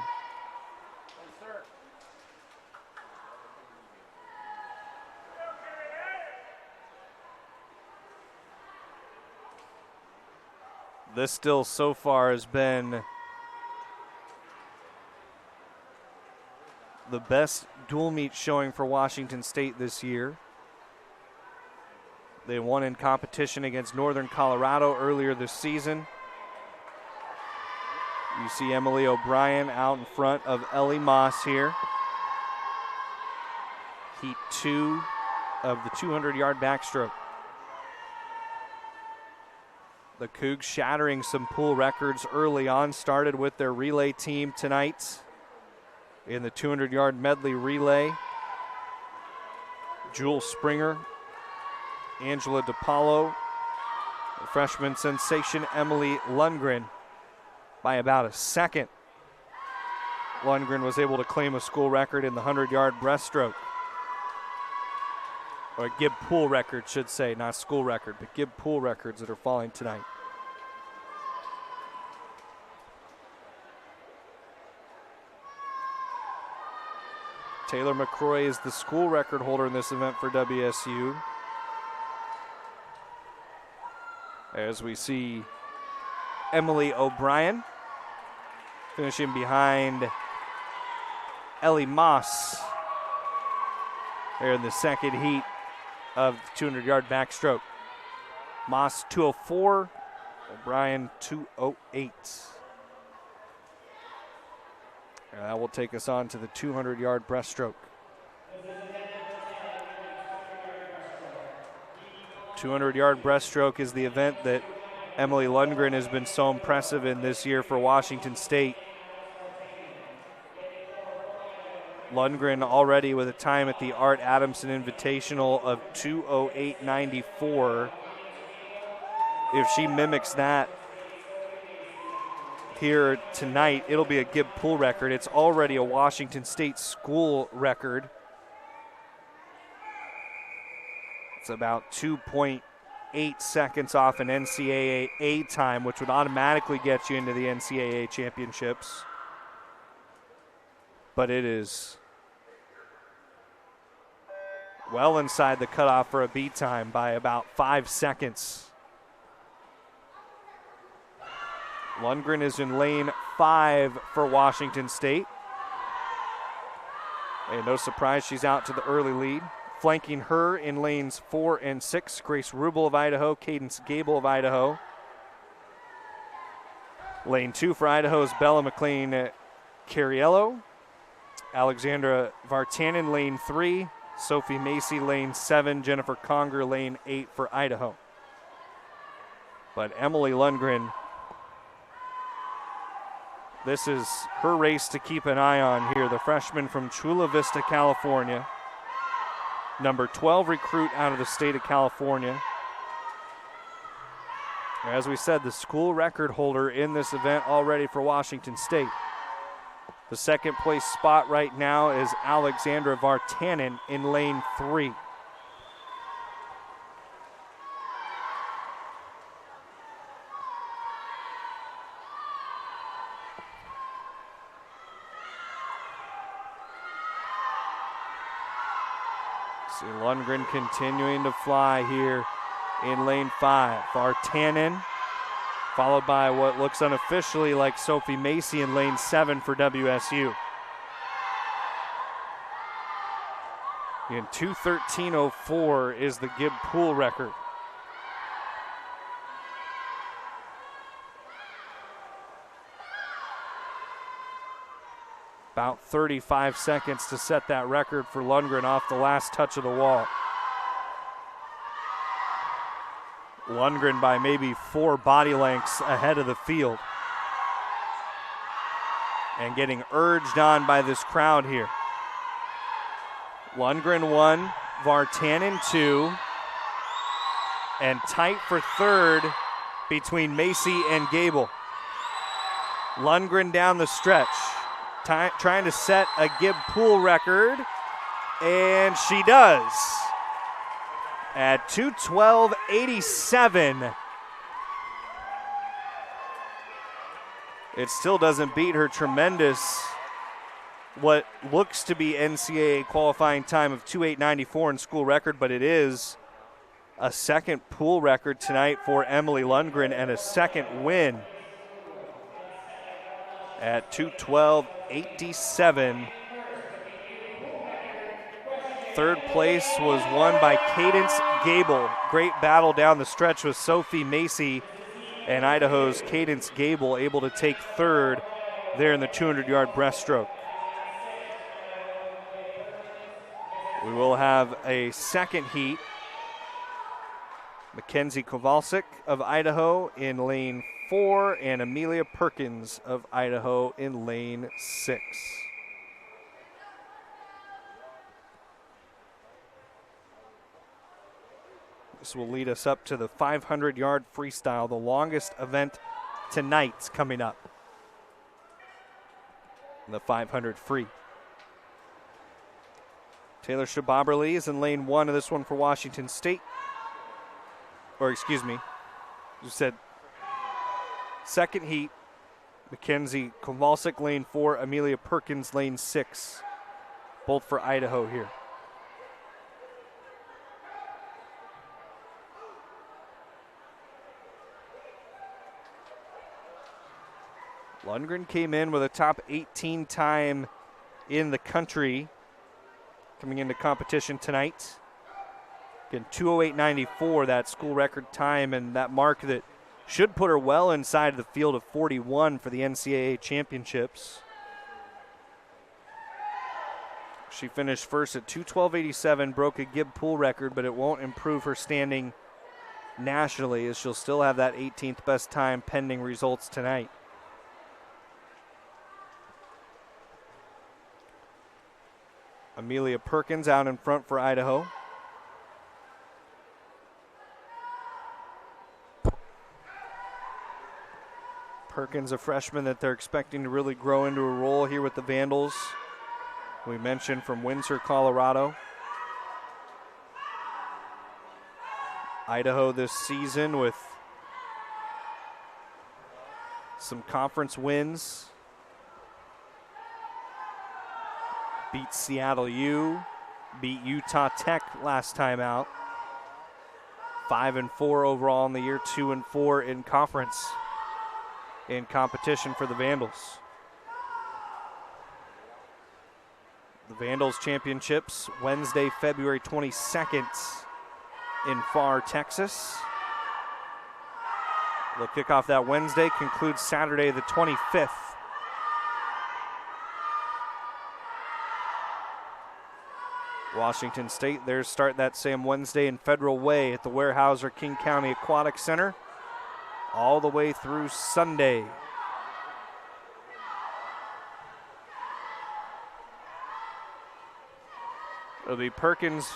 This still so far has been the best dual meet showing for Washington State this year. They won in competition against Northern Colorado earlier this season. You see Emily O'Brien out in front of Ellie Moss here. Heat 2 of the 200-yard backstroke. The Cougs shattering some pool records early on, started with their relay team tonight in the 200-yard medley relay. Jewel Springer, Angela DePaulo, freshman sensation Emily Lundgren by about a second. Lundgren was able to claim a school record in the 100-yard breaststroke. Or a Gibb Pool record, should say, not school record, but Gibb Pool records that are falling tonight. Taylor McCroy is the school record holder in this event for WSU. As we see Emily O'Brien finishing behind Ellie Moss there in the second heat of the 200-yard backstroke. Moss 2:04, O'Brien 2:08. And that will take us on to the 200-yard breaststroke. 200-yard breaststroke is the event that Emily Lundgren has been so impressive in this year for Washington State. Lundgren already with a time at the Art Adamson Invitational of 2:08.94. If she mimics that here tonight, it'll be a Gibb Pool record. It's already a Washington State school record. It's about 2.8 seconds off an NCAA A time, which would automatically get you into the NCAA championships. But it is well inside the cutoff for a B time by about 5 seconds. Lundgren is in lane 5 for Washington State. And no surprise, she's out to the early lead. Flanking her in lanes 4 and 6, Grace Rubel of Idaho, Cadence Gable of Idaho. Lane 2 for Idaho is Bella McLean Cariello. Alexandra Vartanen, lane 3. Sophie Macy, lane 7. Jennifer Conger, lane 8 for Idaho. But Emily Lundgren This is her race to keep an eye on here. The freshman from Chula Vista, California. Number 12 recruit out of the state of California. As we said, the school record holder in this event already for Washington State. The second place spot right now is Alexandra Vartanen in lane 3. See Lundgren continuing to fly here in lane 5. Vartanen followed by what looks unofficially like Sophie Macy in lane 7 for WSU. And 2:13.04 is the Gibb Pool record. About 35 seconds to set that record for Lundgren off the last touch of the wall. Lundgren by maybe 4 body lengths ahead of the field. And getting urged on by this crowd here. Lundgren 1, Vartanen 2, and tight for third between Macy and Gable. Lundgren down the stretch, trying to set a Gibb Pool record, and she does. At 2:12.87. It still doesn't beat her tremendous, what looks to be NCAA qualifying time of 2:08.94 in school record, but it is a second pool record tonight for Emily Lundgren and a second win at 2:12.87. Third place was won by Cadence Gable. Great battle down the stretch with Sophie Macy, and Idaho's Cadence Gable able to take third there in the 200-yard breaststroke. We will have a second heat. Mackenzie Kowalczyk of Idaho in lane 4 and Amelia Perkins of Idaho in lane 6. This will lead us up to the 500-yard freestyle, the longest event tonight coming up. The 500 free. Taylor Shababerly is in lane 1 of this one for Washington State. Or excuse me, you said second heat. Mackenzie Kowalczyk lane 4, Amelia Perkins lane 6. Both for Idaho here. Lundgren came in with a top 18 time in the country coming into competition tonight. Again, 2:08.94, that school record time, and that mark that should put her well inside of the field of 41 for the NCAA championships. She finished first at 2:12.87, broke a Gibb Pool record, but it won't improve her standing nationally, as she'll still have that 18th best time pending results tonight. Amelia Perkins out in front for Idaho. Perkins, a freshman that they're expecting to really grow into a role here with the Vandals. We mentioned from Windsor, Colorado. Idaho this season with some conference wins. Beat Seattle U, beat Utah Tech last time out. 5-4 overall in the year, 2-4 in conference in competition for the Vandals. The Vandals championships Wednesday, February 22nd in Pharr, Texas. They'll kick off that Wednesday, concludes Saturday the 25th. Washington State, theirs start that same Wednesday in Federal Way at the Weyerhaeuser King County Aquatic Center all the way through Sunday. It'll be Perkins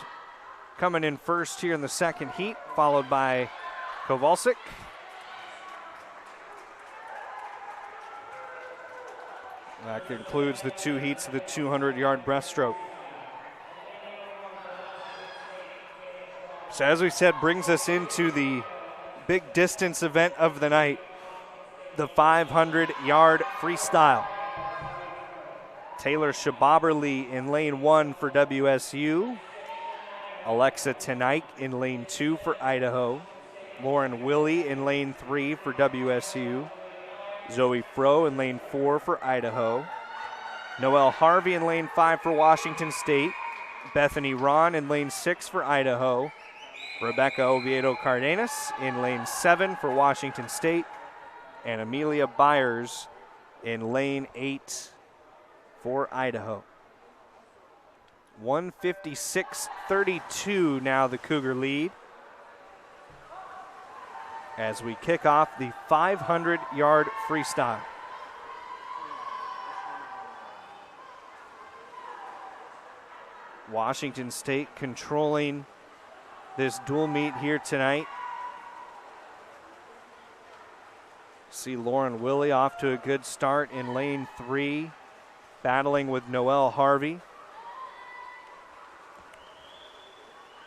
coming in first here in the second heat, followed by Kowalczyk. That concludes the 2 heats of the 200-yard breaststroke. So as we said, brings us into the big distance event of the night, the 500-yard freestyle. Taylor Shababerly in lane 1 for WSU. Alexa Tenike in lane 2 for Idaho. Lauren Willie in lane 3 for WSU. Zoe Froh in lane 4 for Idaho. Noelle Harvey in lane 5 for Washington State. Bethany Ron in lane 6 for Idaho. Rebecca Oviedo Cardenas in lane 7 for Washington State. And Amelia Byers in lane 8 for Idaho. 156-32 now the Cougar lead as we kick off the 500-yard freestyle. Washington State controlling this dual meet here tonight. See Lauren Willie off to a good start in lane 3, battling with Noelle Harvey.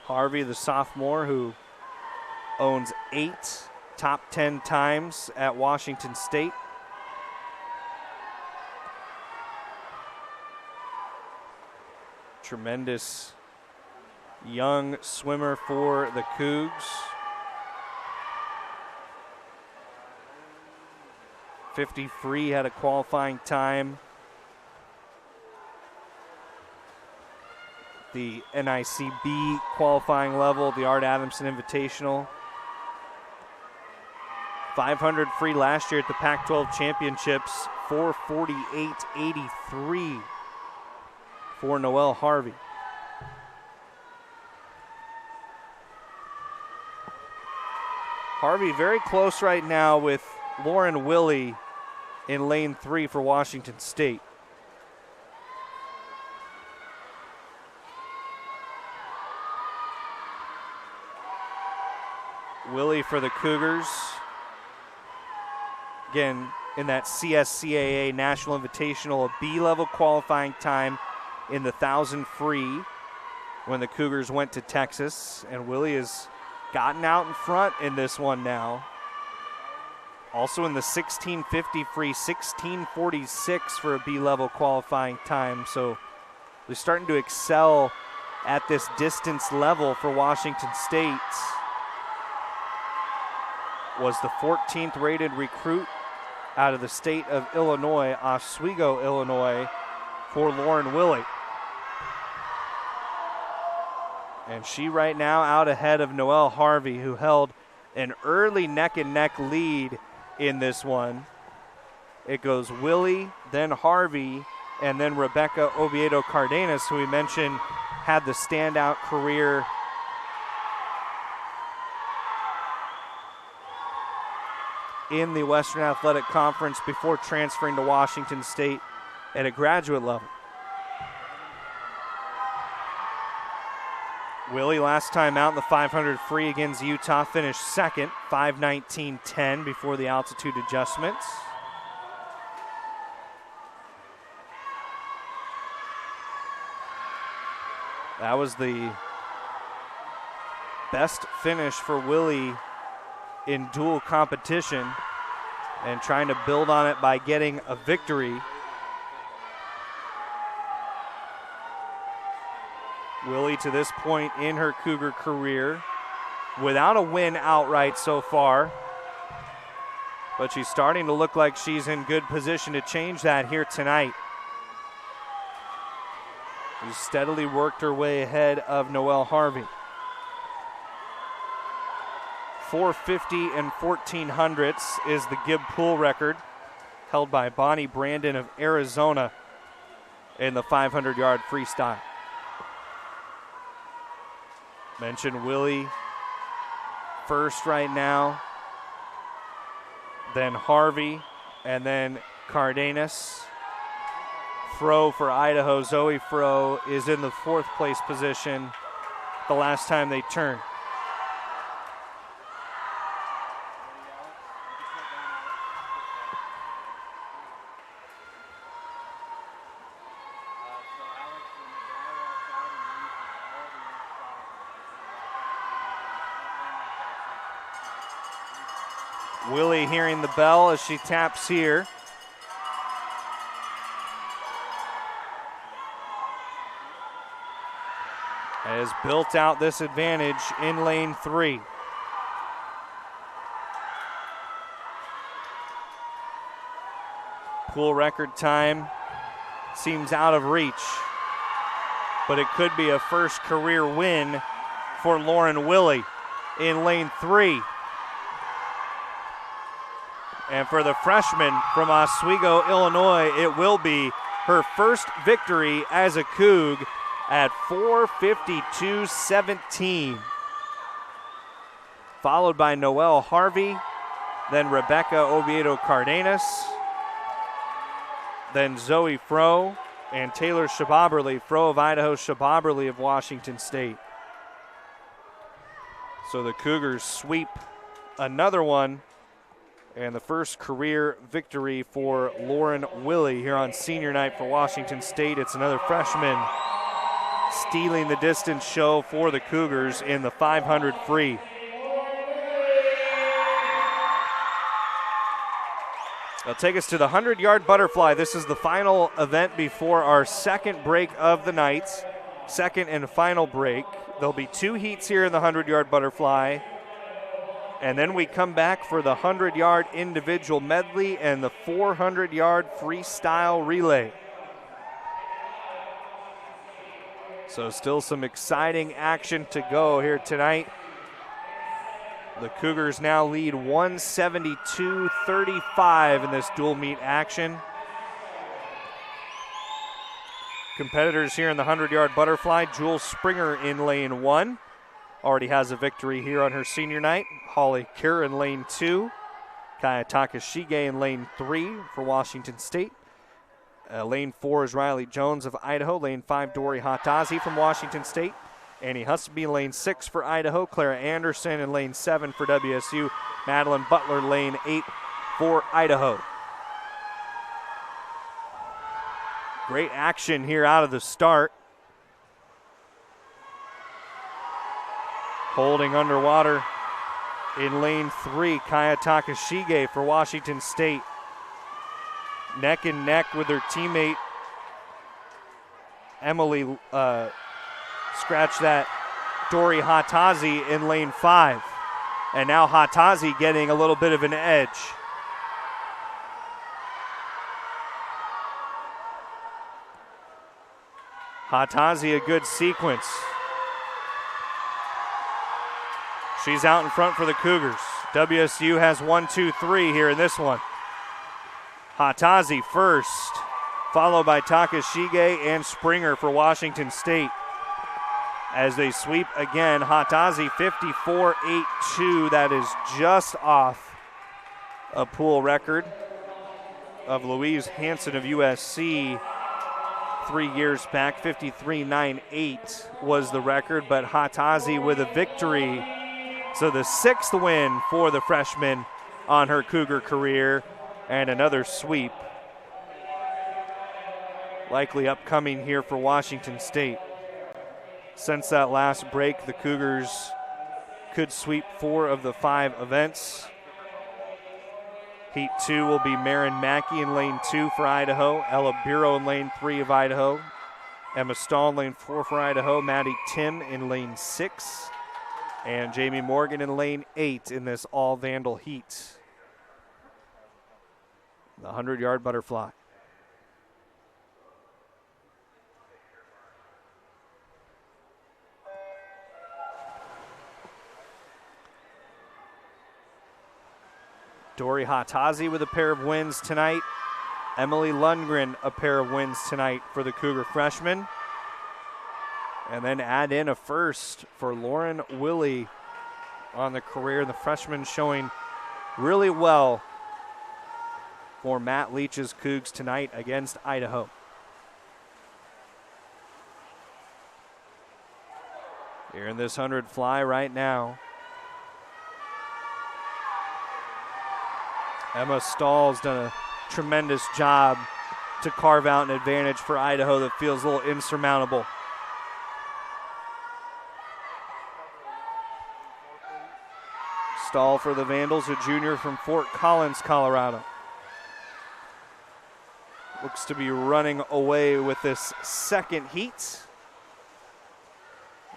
Harvey, the sophomore who owns 8 top 10 times at Washington State. Tremendous young swimmer for the Cougs. .50 free had a qualifying time. The NICB qualifying level, the Art Adamson Invitational. 500 free last year at the Pac-12 Championships, 4:48.83 for Noelle Harvey. Harvey very close right now with Lauren Willie in lane 3 for Washington State. Willie for the Cougars. Again, in that CSCAA National Invitational, a B-level qualifying time in the 1,000 free when the Cougars went to Texas. And Willie has gotten out in front in this one now. Also in the 1650 free, 1646 for a B-level qualifying time. So they're starting to excel at this distance level for Washington State. Was the 14th rated recruit out of the state of Illinois, Oswego, Illinois, for Lauren Willie. And she right now out ahead of Noelle Harvey, who held an early neck-and-neck lead in this one. It goes Willie, then Harvey, and then Rebecca Oviedo Cardenas, who we mentioned had the standout career in the Western Athletic Conference before transferring to Washington State at a graduate level. Willie, last time out in the 500 free against Utah, finished second, 5:19.10 before the altitude adjustments. That was the best finish for Willie in dual competition, and trying to build on it by getting a victory. Willie, to this point in her Cougar career, without a win outright so far, but she's starting to look like she's in good position to change that here tonight. She's steadily worked her way ahead of Noelle Harvey. 450 and 1400ths is the Gibb Pool record, held by Bonnie Brandon of Arizona in the 500-yard freestyle. Mentioned Willie first right now, then Harvey, and then Cardenas Froh for Idaho. Zoe Froh is in the 4th place position the last time they turned. Willie hearing the bell as she taps here. Has built out this advantage in lane 3. Pool record time seems out of reach, but it could be a first career win for Lauren Willie in lane 3. And for the freshman from Oswego, Illinois, it will be her first victory as a Coug at 4:52.17. Followed by Noelle Harvey, then Rebecca Oviedo Cardenas, then Zoe Froh, and Taylor Shababerly. Froh of Idaho, Shababerly of Washington State. So the Cougars sweep another one, and the first career victory for Lauren Willie here on senior night for Washington State. It's another freshman stealing the distance show for the Cougars in the 500 free. They'll take us to the 100-yard butterfly. This is the final event before our second break of the night, second and final break. There'll be 2 heats here in the 100-yard butterfly. And then we come back for the 100-yard individual medley and the 400-yard freestyle relay. So still some exciting action to go here tonight. The Cougars now lead 172-35 in this dual meet action. Competitors here in the 100-yard butterfly, Jewel Springer in lane 1. Already has a victory here on her senior night. Holly Kerr in lane 2. Kaya Takashige in lane 3 for Washington State. Lane 4 is Riley Jones of Idaho. Lane 5, Dory Hatazi from Washington State. Annie Husby in lane 6 for Idaho. Clara Anderson in lane 7 for WSU. Madeline Butler lane 8 for Idaho. Great action here out of the start. Holding underwater in lane 3, Kaya Takashige for Washington State. Neck and neck with her teammate, Emily, Dory Hatazi in lane 5. And now Hatazi getting a little bit of an edge. Hatazi, a good sequence. She's out in front for the Cougars. WSU has 1, 2, 3 here in this one. Hatazi first, followed by Takashige and Springer for Washington State. As they sweep again, Hatazi 54.82. That is just off a pool record of Louise Hansen of USC 3 years back. 53.98 was the record, but Hatazi with a victory. So the 6th win for the freshman on her Cougar career, and another sweep likely upcoming here for Washington State. Since that last break, the Cougars could sweep 4 of the 5 events. Heat 2 will be Marin Mackey in lane 2 for Idaho, Ella Biro in lane 3 of Idaho, Emma Stahl in lane 4 for Idaho, Maddie Tim in lane 6, and Jamie Morgan in lane 8 in this all-Vandal heat. The 100-yard butterfly. Dory Hatazi with a pair of wins tonight. Emily Lundgren a pair of wins tonight for the Cougar freshmen. And then add in a first for Lauren Willie on the career. The freshman showing really well for Matt Leach's Cougs tonight against Idaho. here in this 100 fly right now. Emma Stahl's done a tremendous job to carve out an advantage for Idaho that feels a little insurmountable. Stahl for the Vandals, a junior from Fort Collins, Colorado. Looks to be running away with this second heat.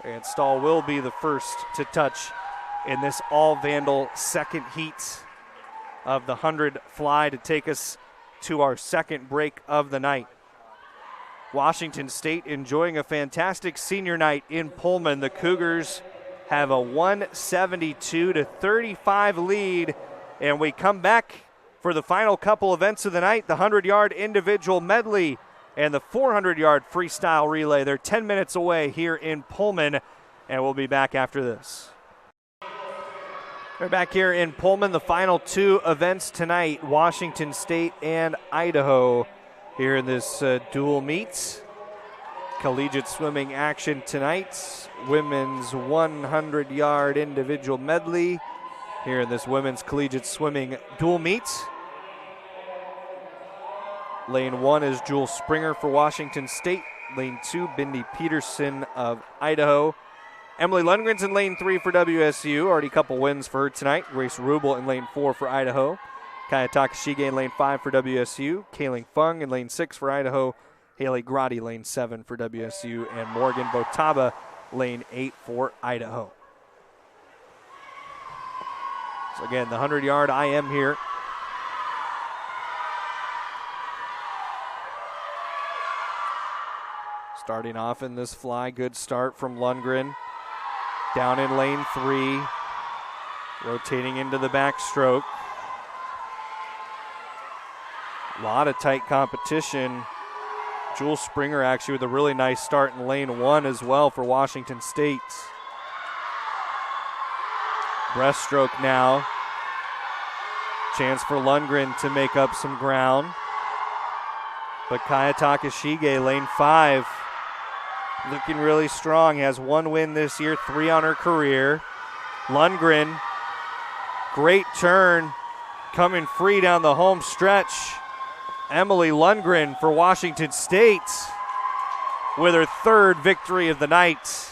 And Stahl will be the first to touch in this all-Vandal second heat of the 100 fly to take us to our second break of the night. Washington State enjoying a fantastic senior night in Pullman. The Cougars have a 172-35 lead, and we come back for the final couple events of the night, the 100-yard individual medley and the 400-yard freestyle relay. They're 10 minutes away here in Pullman, and we'll be back after this. We're back here in Pullman, the final two events tonight, Washington State and Idaho here in this dual meet. Collegiate swimming action tonight, women's 100-yard individual medley here in this women's collegiate swimming dual meet. Lane 1 is Jewel Springer for Washington State. Lane 2, Bindi Peterson of Idaho. Emily Lundgren's in lane 3 for WSU. Already a couple wins for her tonight. Grace Rubel in lane 4 for Idaho. Kaya Takashige in lane 5 for WSU. Kayling Fung in lane 6 for Idaho. Haley Grotti lane 7 for WSU. And Morgan Botaba lane 8 for Idaho. So again, the 100-yard IM here. Starting off in this fly, good start from Lundgren. Down in lane 3, rotating into the backstroke. A lot of tight competition. Jewel Springer actually with a really nice start in lane 1 as well for Washington State. Breaststroke now. Chance for Lundgren to make up some ground. But Kaya Takashige, lane 5, looking really strong. Has 1 win this year, 3 on her career. Lundgren, great turn, coming free down the home stretch. Emily Lundgren for Washington State with her 3rd victory of the night.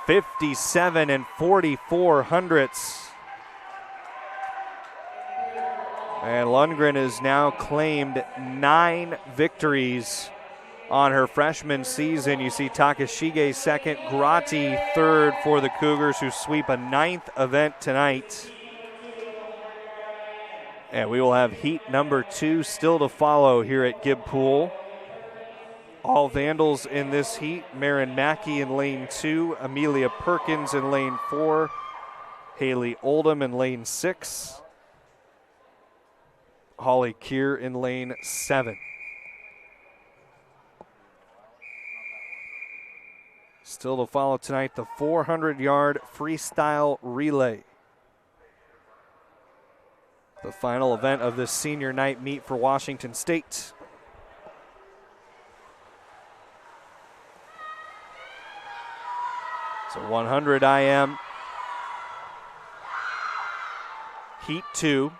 57 and 44 hundredths. And Lundgren has now claimed 9 victories on her freshman season. You see Takashige second, Grotti third for the Cougars, who sweep a 9th event tonight. And we will have heat number 2 still to follow here at Gibb Pool. All Vandals in this heat. Marin Mackey in lane 2, Amelia Perkins in lane 4, Haley Oldham in lane 6, Holly Keir in lane 7. Still to follow tonight, the 400-yard freestyle relay. The final event of this senior night meet for Washington State. So 100 IM. Heat 2.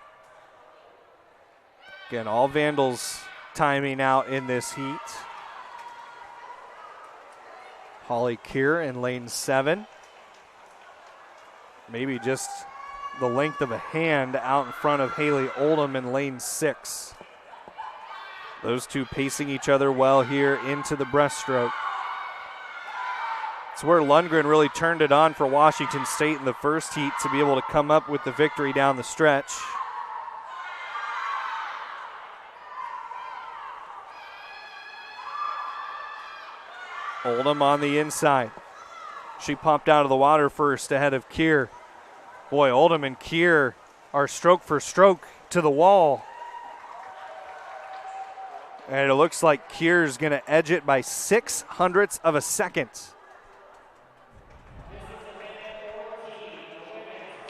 Again, all Vandals timing out in this heat. Holly Keir in lane 7. Maybe just the length of a hand out in front of Haley Oldham in lane 6. Those two pacing each other well here into the breaststroke. It's where Lundgren really turned it on for Washington State in the first heat to be able to come up with the victory down the stretch. Oldham on the inside. She popped out of the water first ahead of Keir. Boy, Oldham and Keir are stroke for stroke to the wall. And it looks like Keir's going to edge it by 0.06 of a second.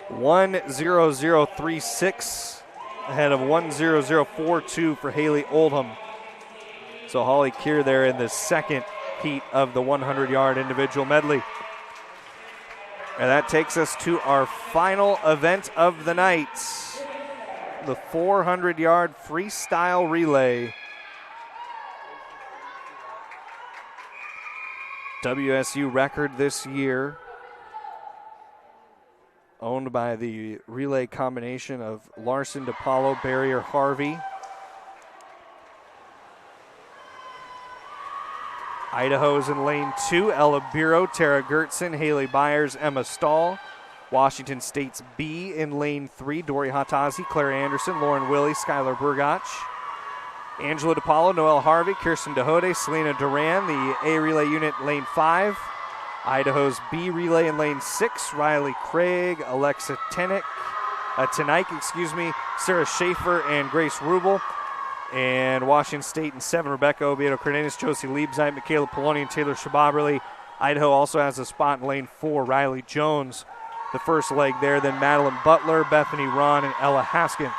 1:0036 ahead of 1:0042 for Haley Oldham. So Holly Keir there in the second heat of the 100-yard individual medley. And that takes us to our final event of the night, the 400-yard freestyle relay. WSU record this year, owned by the relay combination of Larson, DePaulo, Barrier, Harvey. Idaho's in lane 2, Ella Biro, Tara Gertson, Haley Byers, Emma Stahl. Washington State's B in lane 3, Dory Hatazi, Claire Anderson, Lauren Willie, Skylar Burgach. Angela DePaulo, Noelle Harvey, Kirsten DeHode, Selena Duran, the A relay unit lane 5. Idaho's B relay in lane 6, Riley Craig, Alexa Tenike, Sarah Schaefer, and Grace Rubel. And Washington State in 7, Rebecca Oviedo Cardenas, Josie Liebzeit, Michaela Poloni, and Taylor Shababerly. Idaho also has a spot in lane 4, Riley Jones, the first leg there. Then Madeline Butler, Bethany Ron, and Ella Haskins.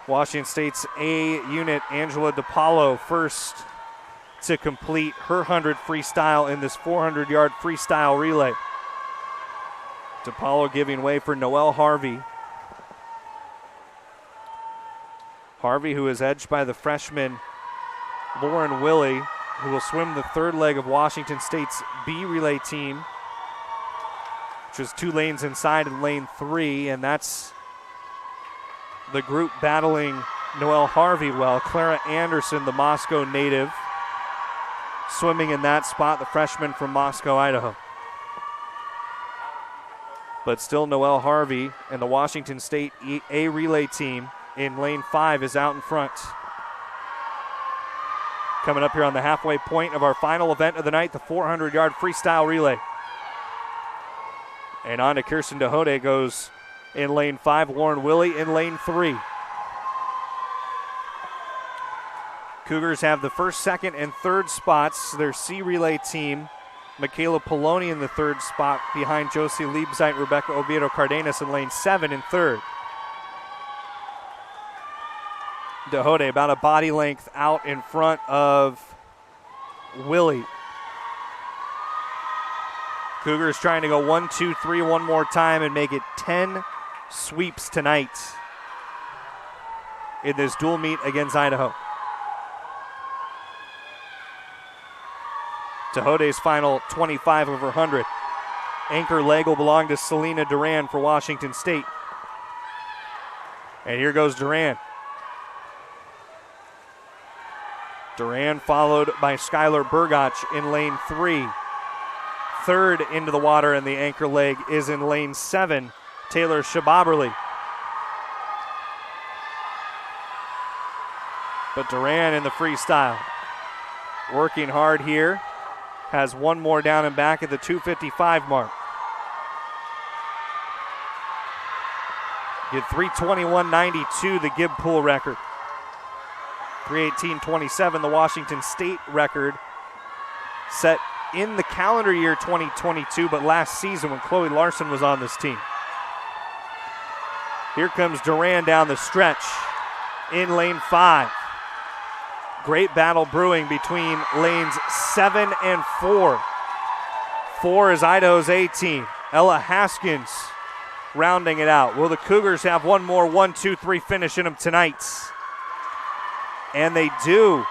Washington State's A unit, Angela DePaulo, first to complete her 100 freestyle in this 400-yard freestyle relay. DePaulo giving way for Noelle Harvey. Harvey, who is edged by the freshman Lauren Willie, who will swim the third leg of Washington State's B relay team, which was 2 lanes inside in lane 3, and that's the group battling Noelle Harvey well. Clara Anderson, the Moscow native, swimming in that spot, the freshman from Moscow, Idaho. But still Noelle Harvey and the Washington State A relay team in lane 5 is out in front. Coming up here on the halfway point of our final event of the night, the 400-yard freestyle relay. And on to Kirsten DeHode goes in lane 5, Lauren Willie in lane 3. Cougars have the first, second, and third spots. Their C relay team, Michaela Poloni in the third spot behind Josie Liebzeit, Rebecca Oviedo Cardenas in lane 7 in third. DeHode about a body length out in front of Willie. Cougars trying to go 1, 2, 3 one more time and make it 10 sweeps tonight in this dual meet against Idaho. DeHode's final 25 of her 100. Anchor leg will belong to Selena Duran for Washington State. And here goes Duran. Duran followed by Skylar Burgach in lane 3. Third into the water, and the anchor leg is in lane 7, Taylor Shababerly. But Duran in the freestyle, working hard here, has one more down and back at the 2:55 mark. Get 3:21.92, the Gibb Pool record. 3:18.27, the Washington State record, set in the calendar year 2022, but last season when Chloe Larson was on this team. Here comes Duran down the stretch in lane 5. Great battle brewing between lanes 7 and 4. 4 is Idaho's A team. Ella Haskins rounding it out. Will the Cougars have one more 1, 2, 3 finish in them tonight? And they do.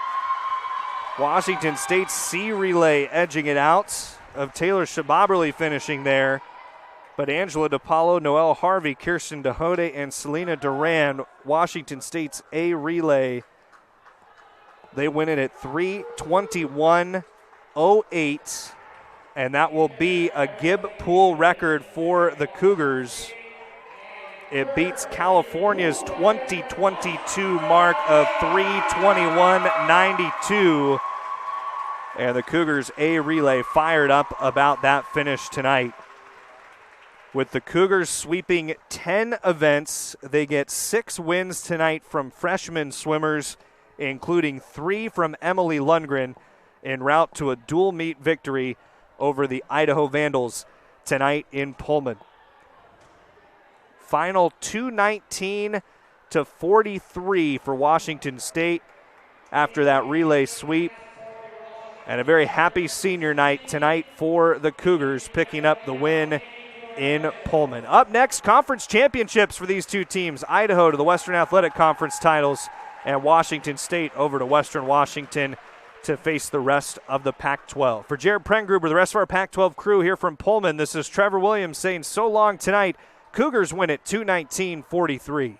Washington State's C relay edging it out, of Taylor Shababerly finishing there. But Angela DePaulo, Noelle Harvey, Kirsten DeHode, and Selena Duran, Washington State's A relay, they win it at 3:21.08. And that will be a Gibb Pool record for the Cougars. It beats California's 2022 mark of 3:21.92. And the Cougars A relay fired up about that finish tonight. With the Cougars sweeping 10 events, they get 6 wins tonight from freshman swimmers, including 3 from Emily Lundgren, en route to a dual meet victory over the Idaho Vandals tonight in Pullman. Final 219-43 for Washington State. after that relay sweep. And a very happy senior night tonight for the Cougars, picking up the win in Pullman. Up next, conference championships for these two teams. Idaho to the Western Athletic Conference titles, and Washington State over to Western Washington to face the rest of the Pac-12. For Jared Prengruber, the rest of our Pac-12 crew here from Pullman, this is Trevor Williams saying so long tonight. Cougars win it 219-43.